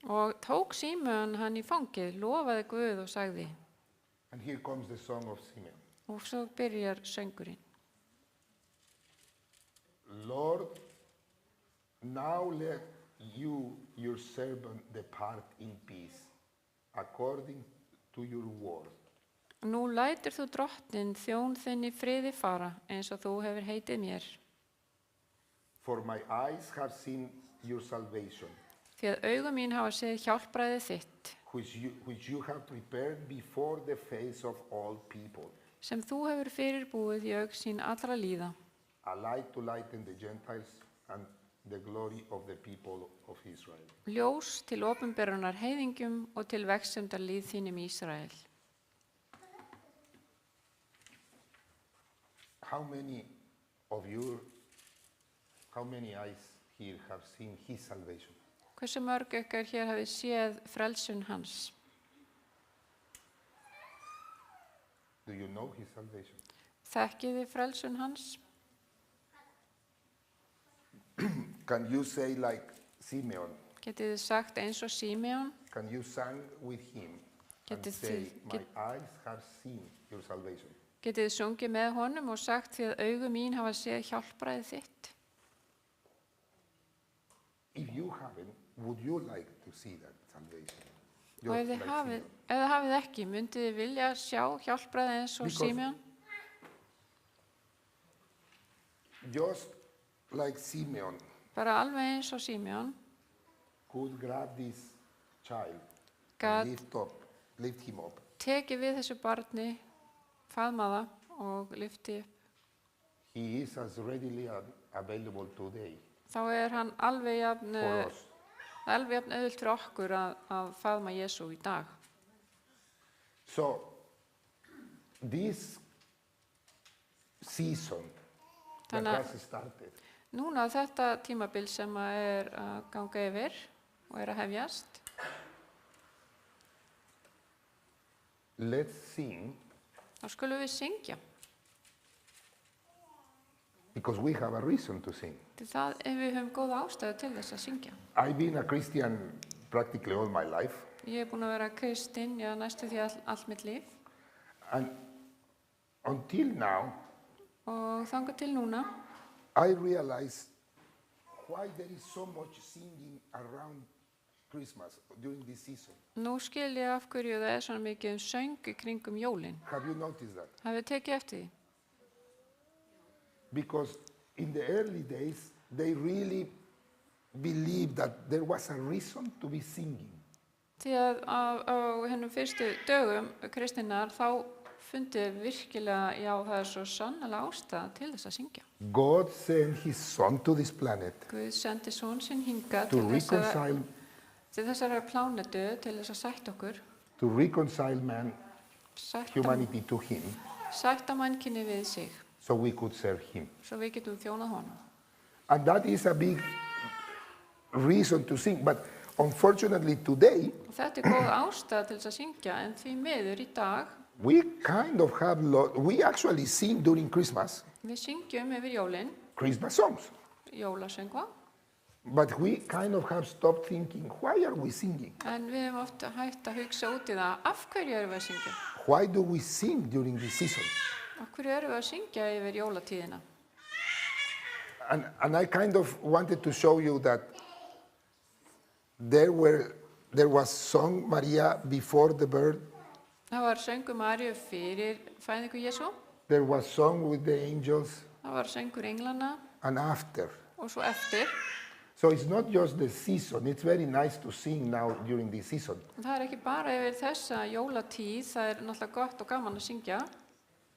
Og tók Símeon hann í fangið, lofaði Guð og sagði, and here comes the song of Simeon. og svo byrjar söngurinn. Lord, now let you, your servant, depart in peace, according to your word. Nú lætur þú drottinn þjón þinn í friði fara, eins og þú hefur heitið mér. For my eyes have seen your salvation, Því að augum mín hafa séð hjálpræðið þitt, which you have prepared before the face of all people, sem þú hefur fyrirbúið í augsýn allra líða, a light to lighten the Gentiles and the glory of the people of Israel. ljós til opinberunar heiðingjum og til vegsemdar líð þínum í Ísrael. How many of you, how many eyes here have seen his salvation? Hversu mörg ykkar hér hafi séð frelsun hans? Do you know his salvation? Þekkið þið frelsun hans? Can you say like Simeon? Getið þið sagt eins og Símeon? Can you sing with him and Getið say, þið- my eyes have seen your salvation? Getið þið sungið með honum og sagt því að augu mín hafa séð hjálpræðið þitt? If you haven't, would you like to see that salvation? Og ef Just þið like hafið, hafið ekki, myndið þið vilja sjá hjálpræðið eins og Because- Símeon? Simeon. Just like Simeon Bara alveg eins og Símeon could grab this child gat and lift him up. tekið við þessu barni, faðma það og lyfti upp. He is as readily available today Þá hann alveg jafn, for us. jafn auðvelt fyrir okkur að faðma Jesú í dag. So, this season that Þannig að has started, núna þetta tímabil sem að ganga yfir og að hefjast, let's sing þá skulum við syngja. because we have a reason to sing. Til það ef við höfum góða ástæðu til þess að syngja. I've been a Christian practically all my life, Ég búin að vera kristinn, já næstu því allt mitt líf and until now, og þangað til núna I realize why there is so much singing around Christmas during this season. Nú skil ég af hverju það svona mikið söng í kringum jólin. Have you noticed that? Hafið tekið eftir því? Because in the early days, they really believed that there was a reason to be singing. Því að á hennum fyrstu dögum kristinnar þá fundið virkilega, já, það er svo sannlega ástæða til þess að syngja. God sent his son to this planet Guð sendi son sinn hingað to reconcile, til þessara plánetu, til þess að sætta okkur, to reconcile man, sætta humanity to him, mannkynið við sig, so we could serve him. svo við getum þjónað honum. And that is a big reason to sing. But unfortunately today, Og þetta er góð ástæða til þess að syngja, en því miður í dag, we kind of have, we actually sing during Christmas, við syngjum yfir jólin, Christmas songs. jólasöngva, But we kind of have stopped thinking, why are we singing? en við hefum oft hægt að hugsa út í það, af hverju erum við að syngja? Why do we sing during this season? Af hverju erum við að syngja yfir jólatíðina? And I kind of wanted to show you that there was song Maria before the birth, Það var söngur Maríu fyrir fæðingu Jesú, there was song with the angels, það var söngur englana and after. og svo eftir. So it's not just the season, it's very nice to sing now during this season. Það er ekki bara yfir þessa jólatíð, það er náttúrulega gott og gaman að syngja.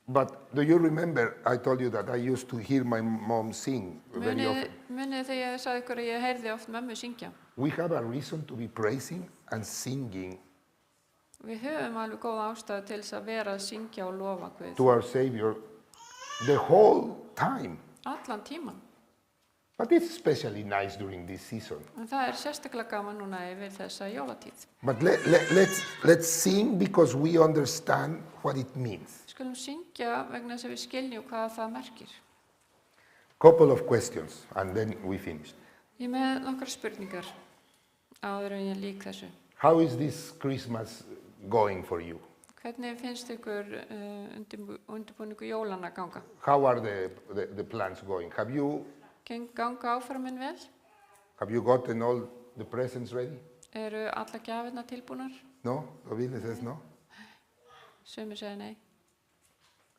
But do you remember, I told you that I used to hear my mom sing very often. Munið þegar ég sagði ykkur að ég heyrði oft mömmu syngja. We have a reason to be praising and singing Við höfum alveg góð ástæðu til þess að vera að syngja og lofa Guð. to our Savior the whole time. Allan tíman. But it's especially nice during this season. En það er sérstaklega gaman núna yfir þessa jólatíð. But let's sing because we understand what it means. Skulum syngja vegna þess að við skiljum hvað það merkir. Couple of questions and then we finish. Ég er með nokkrar spurningar áður en ég lýk þessu. How is this Christmas going for you? Hvernig finnst ykkur undirbúningu jólana ganga? How are the plans going? Ganga áformin vel? Have you gotten all the presents ready? Eru alla gjafirnar tilbúnar? No? Ovile says no. Sumir segja nei.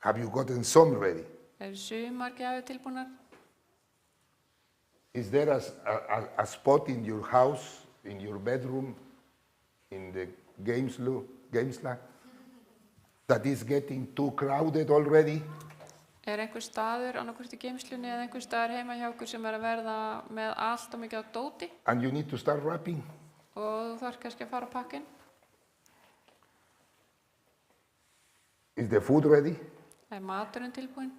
Have you gotten some ready? Eru sumar gjafir tilbúnar? Is there a spot in your house, in your bedroom, in the gamesla, that is getting too crowded already? Er einhver staður annarkvort í geymslunni eða einhver staður heima hjá okkur sem er að verða með allt og mikið á dóti And you need to start wrapping? og þú þarf kannski að fara að pakka inn? Is the food ready? Er maturinn tilbúinn?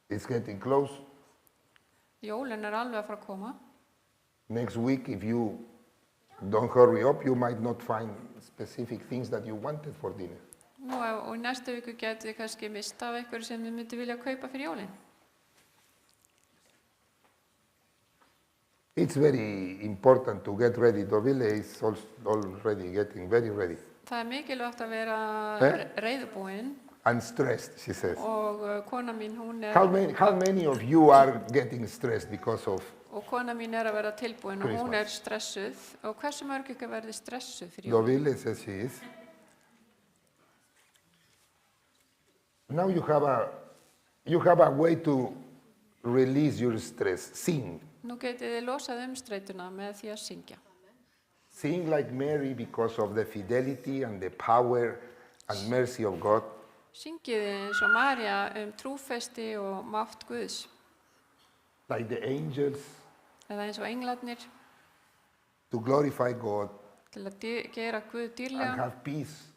It's getting close. Jólin er alveg að fara að koma. Next week, if you don't hurry up, you might not find specific things that you wanted for dinner. Nú, og í næstu viku getið þið kannski mista af einhverju sem þið myndi vilja kaupa fyrir jólin. It's very important to get ready. Dovile is already getting very ready. Það er mikilvægt að vera reiðubúin And stressed, she says. og kona mín, hún er... How many of you are getting stressed because of... Og kona mín er að vera tilbúin og hún er stressuð. Og hversu mörg ykkur verði stressuð fyrir jólin? Dovile says she is. Now you have a way to release your stress. Sing. Nú getið þið losað streituna með því að syngja. Sing like Mary because of the fidelity and the power and mercy of God. Syngið eins og María trúfesti og mátt Guðs. Like the angels. Eða eins og englarnir To glorify God til að gera Guð and dýrlega have peace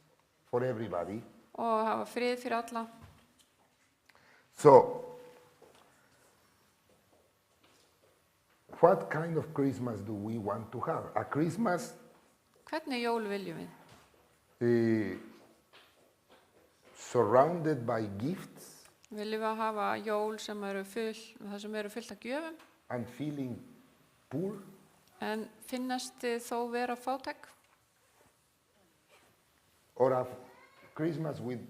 for everybody. og hafa frið fyrir alla. So, what kind of Christmas do we want to have? A Christmas Hvernig jól viljum við? surrounded by gifts Viljum við hafa jól sem eru fullt af gjöfum and feeling poor? en finnast þið þó vera fátæk? Or a Christmas with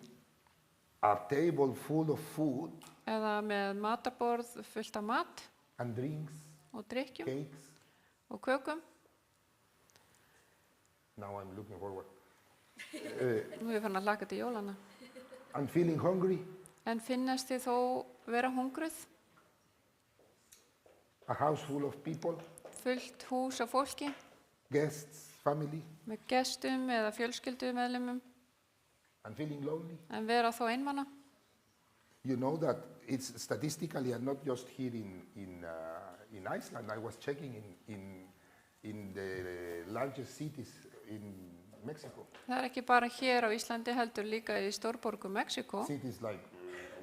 a table full of food Eða með matarborð fullt af mat and drinks, og drykkjum cakes? og kökum? Now I'm looking forward. Nú er ég farin að hlakka til jólana. And feeling hungry? En finnast þið þó vera hungruð? A house full of people? fullt hús af fólki guests, family, með gestum eða fjölskyldumeðlimum and feeling lonely. en vera þó einmana. You know that it's statistically, and not just here in Iceland. I was checking in the largest cities in Mexico. Það er ekki bara hér á Íslandi heldur líka í stórborgum Mexíkó. Cities like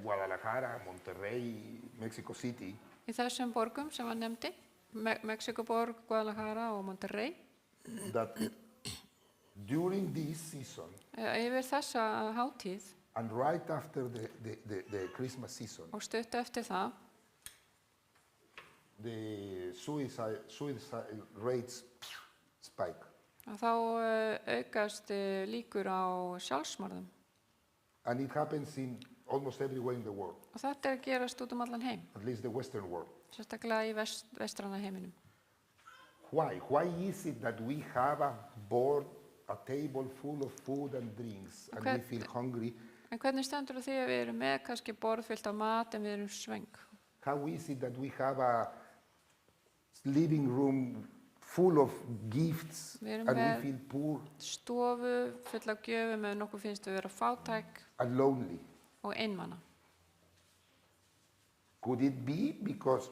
Guadalajara, Monterrey, Mexico City. Í þessum borgum sem hann nefndi, Mexíkóborg, Guadalajara og Monterrey, That during this season yfir þessa hátíð and right after the Christmas season, og stutt eftir það, the suicide rates spike. að þá aukast líkur á sjálfsmorðum. And it happens in almost everywhere in the world, Og þetta er að gerast út allan heim, at least the Western world. sérstaklega í vestræna heiminum. Why? Why is it that we have a table full of food and drinks and we feel hungry? En hvernig stendur það því að við erum með kannski borð fyllt af mat en við erum svöng? How is it that we have a living room full of gifts Við erum and we með feel poor stofu full af gjöfum eða nokkuð finnst við vera fátæk and lonely? og einmana? Could it be because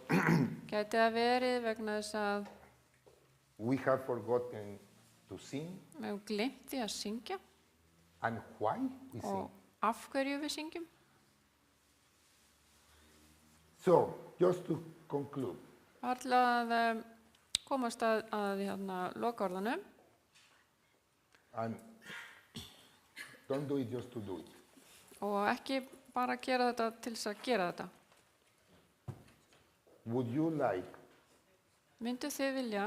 Gæti það verið vegna þess að we have forgotten to sing? við hefum gleymt því að syngja And why we sing? og af hverju við syngjum? So, just to conclude, Alltaf að komast að lokaorðanum and don't do it just to do it. og ekki bara gera þetta til þess að gera þetta. Would you like Myndu þið vilja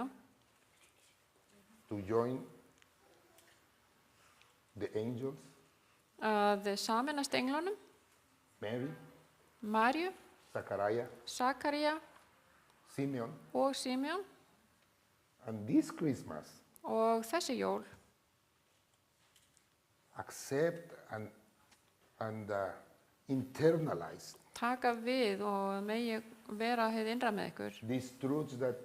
to join the angels, að þið sameinast englunum, Mary, Maríu, Zachariah, Sakaría Simeon, og Simeon and this Christmas og þessi jól accept and internalize taka við og megi vera hið innra með ykkur. these truths that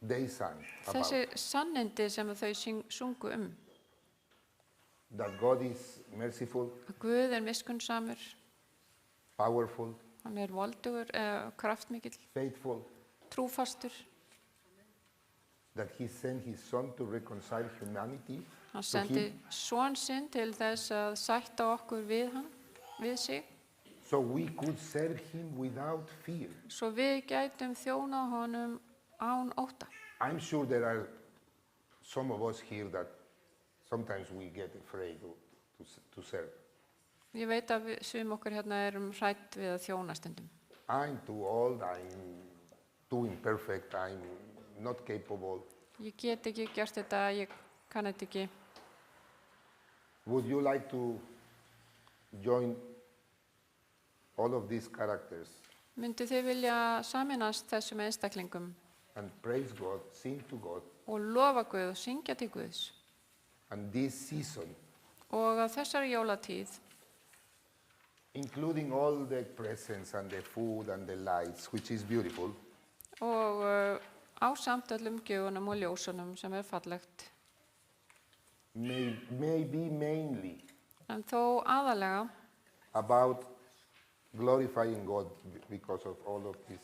they sang Þessi about? sannindi sem þau sungu That God is merciful, að Guð er miskunnsamur, powerful, hann er voldugur, kraftmikill, faithful, trúfastur, that He sent His Son to reconcile humanity hann to sendi Him, son sinn til þess að sætta okkur við sig, so we could serve Him without fear. svo við gætum þjónað honum án ótta. I'm sure there are some of us here that sometimes we get afraid to serve. Ég veit að sum okkur hérna erum hrædd við að þjóna stundum. I'm too old, I'm too imperfect, I'm not capable. Ég get ekki gert þetta, ég kann þetta ekki. Would you like to join all of these characters Myndu þið vilja sameinast þessum einstaklingum and praise God, sing to God, og lofa Guð og syngja til Guðs? and this season, Og á þessari jólatíð, including all the presents and the food and the lights, which is beautiful, og ásamt öllum gjöfunum og ljósunum sem er fallegt. may be mainly En þó aðalega about glorifying God because of all of these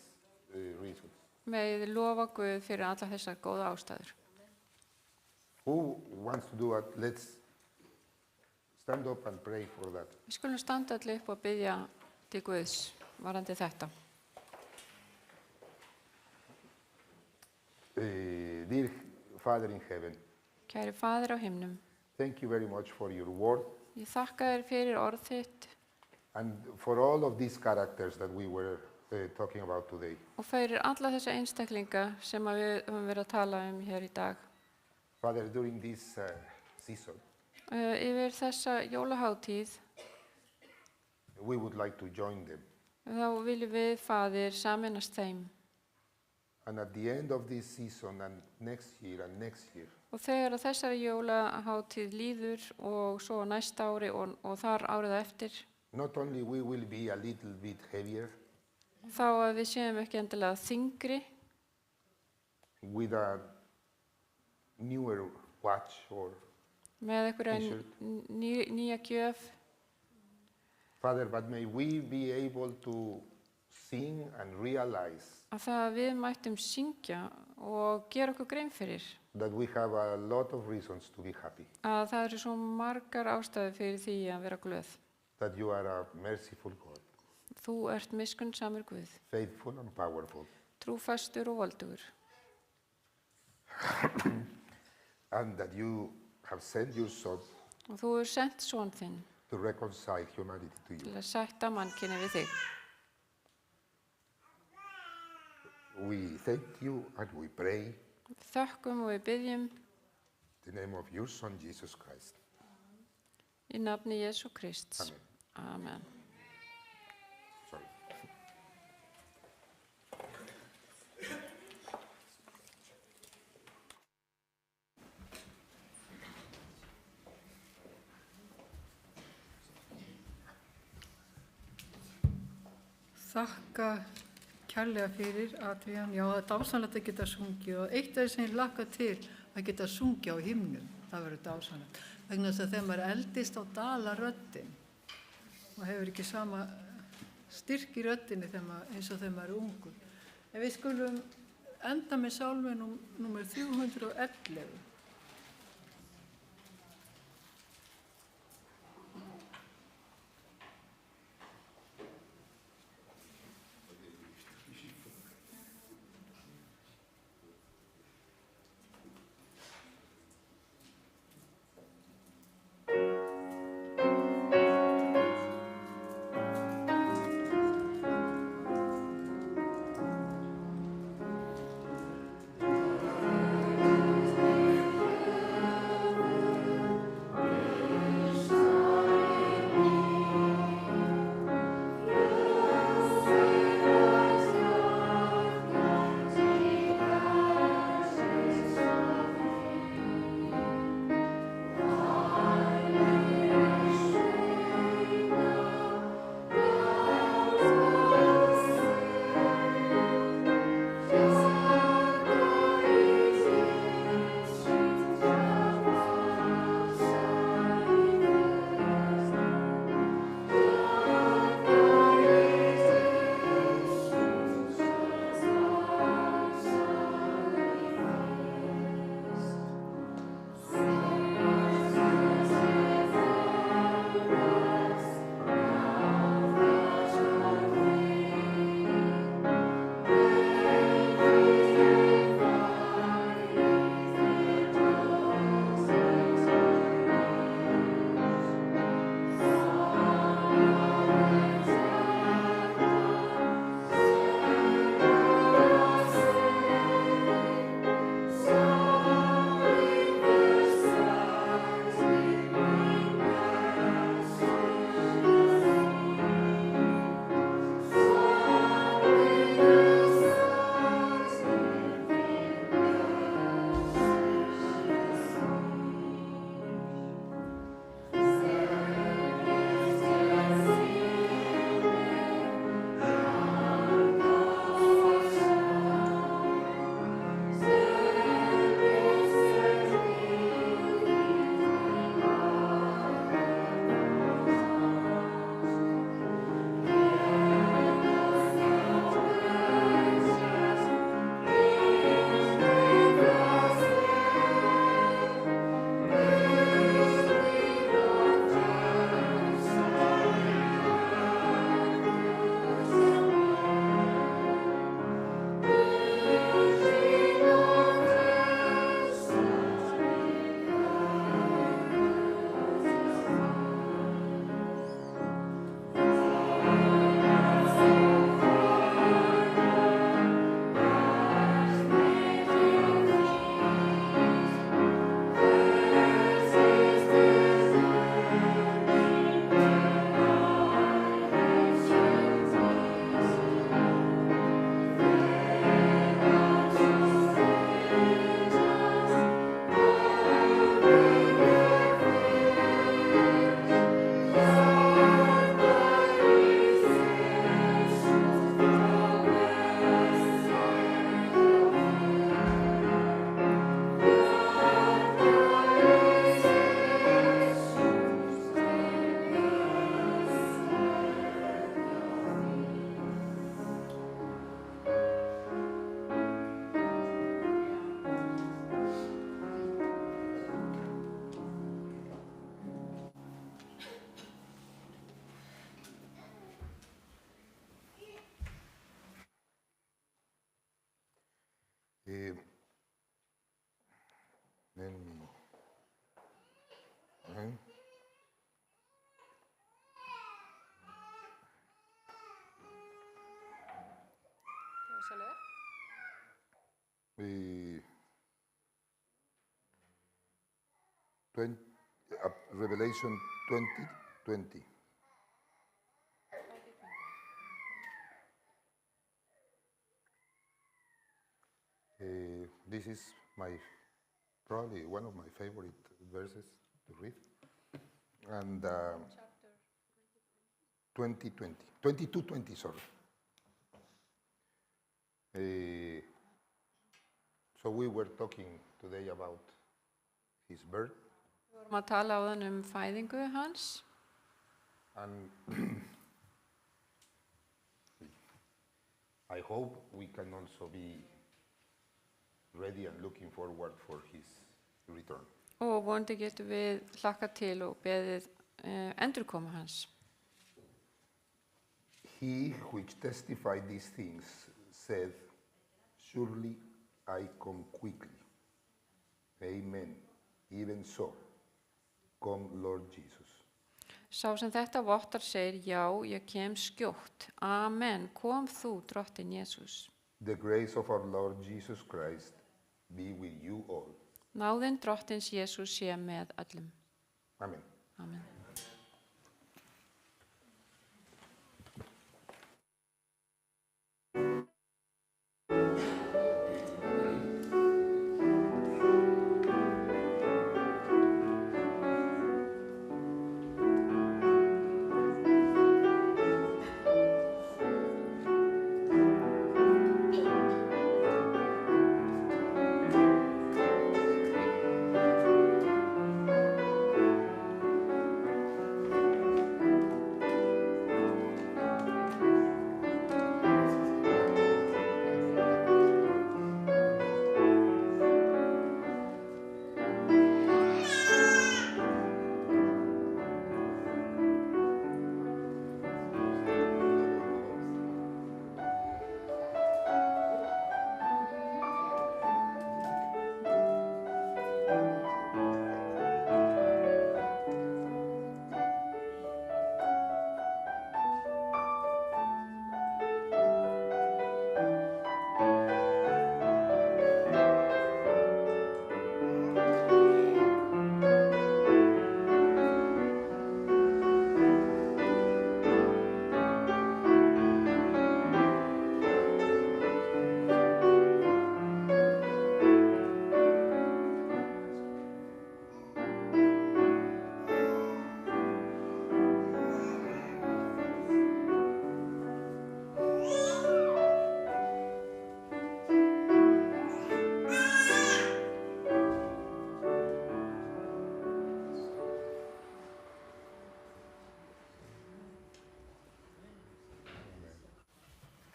reasons. með lofa Guð fyrir alla þessar góða ástæður. Who wants to do it? Let's stand up and pray for that. Við skulum standa allir upp og biðja til Guðs varandi þetta. Dear Father in heaven, Kæri Faðir á himnum, thank you very much for your word ég þakka þér fyrir orð þitt and for all of these characters that we were talking about today. og fyrir alla þessa einstaklinga sem að við höfum verið að tala hér í dag. Father, during this season, Yfir þessa jólaháttíð, we would like to join them. þá viljum við, Faðir, sameinast þeim. And at the end of this season and next year, Og þegar að þessari jólaháttíð líður og svo næsta ári og þar árið á eftir, not only we will be a little bit heavier, þá að við séum ekki endilega þyngri, with a newer watch or með einhverja T-shirt. nýja gjöf. Father, but may we be able to sing and realize Að það að við mættum syngja og gera okkur grein fyrir that we have a lot of reasons to be happy, að það eru svo margar ástæður fyrir því að vera glöð. that you are a merciful God, Þú ert miskunnsamur Guð, faithful and powerful, trúfastur og voldugur and that you have sent your Son og þú hefur sent son þinn to reconcile humanity to til you. að sætta mannkynni við þig. We thank you and we pray Við þökkum og við byggjum in the name of your Son, Jesus Christ. í nafni Jesú Krists. Amen. Amen. Sorry. Þakka kærlega fyrir Adrián. Já, það er dásanlegt að geta sungið og eitt af því sem ég hlakka til að geta sungið á himnum, það verður dásanlegt. Vegna þess að þegar maður eldist á dala röddin og hefur ekki sama styrk í röddinni eins og þegar maður er ungur. En við skulum enda með sálminn númer 311. Revelation 20:20. This is probably one of my favorite verses to read. And 22:20, sorry. So we were talking today about his birth, Við vorum að tala áðan fæðingu hans and I hope we can also be ready and looking forward for his return. og vonandi getum við hlakkað til og beðið endurkomu hans. He which testified these things said, surely I come quickly. Amen. Even so, come Lord Jesus. Sá sem þetta vottar segir, já, ég kem skjótt. Amen, kom þú, drottinn Jesús. The grace of our Lord Jesus Christ be with you all. Náðin drottins Jesús sé með öllum. Amen. Amen.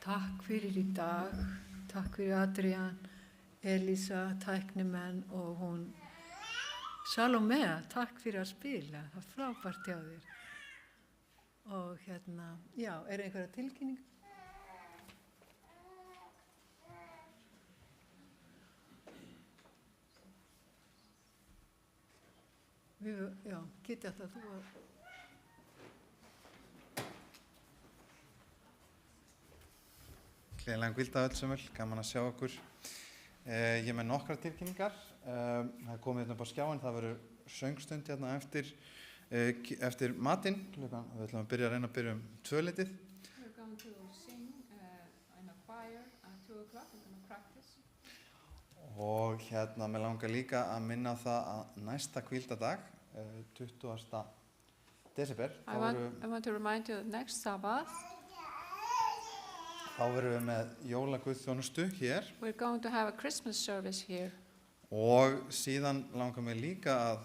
Takk fyrir í dag, takk fyrir Adrián, Elísa, tæknimenn og hún Salomea, takk fyrir að spila, það er frábært hjá þér. Og já, er einhverja tilkynning? Já, geti alltaf þú að... Gleðilegan hvíldag öll sömul, gaman að sjá okkur. Ég er með nokkrar tilkynningar. Það er komið hérna upp á skjáin, það verður söngstund hérna eftir matinn. Við ætlum að reyna að byrja 2:00. We're going to sing in a choir at 2 o'clock, we're going to practice. Og hérna, mér langar líka að minna á það að næsta hvíldadag, 20. desember, I want to remind you that next Sabbath, þá verðum við með jólaguðþjónustu hér we're going to have a Christmas service here. og síðan langar mér líka að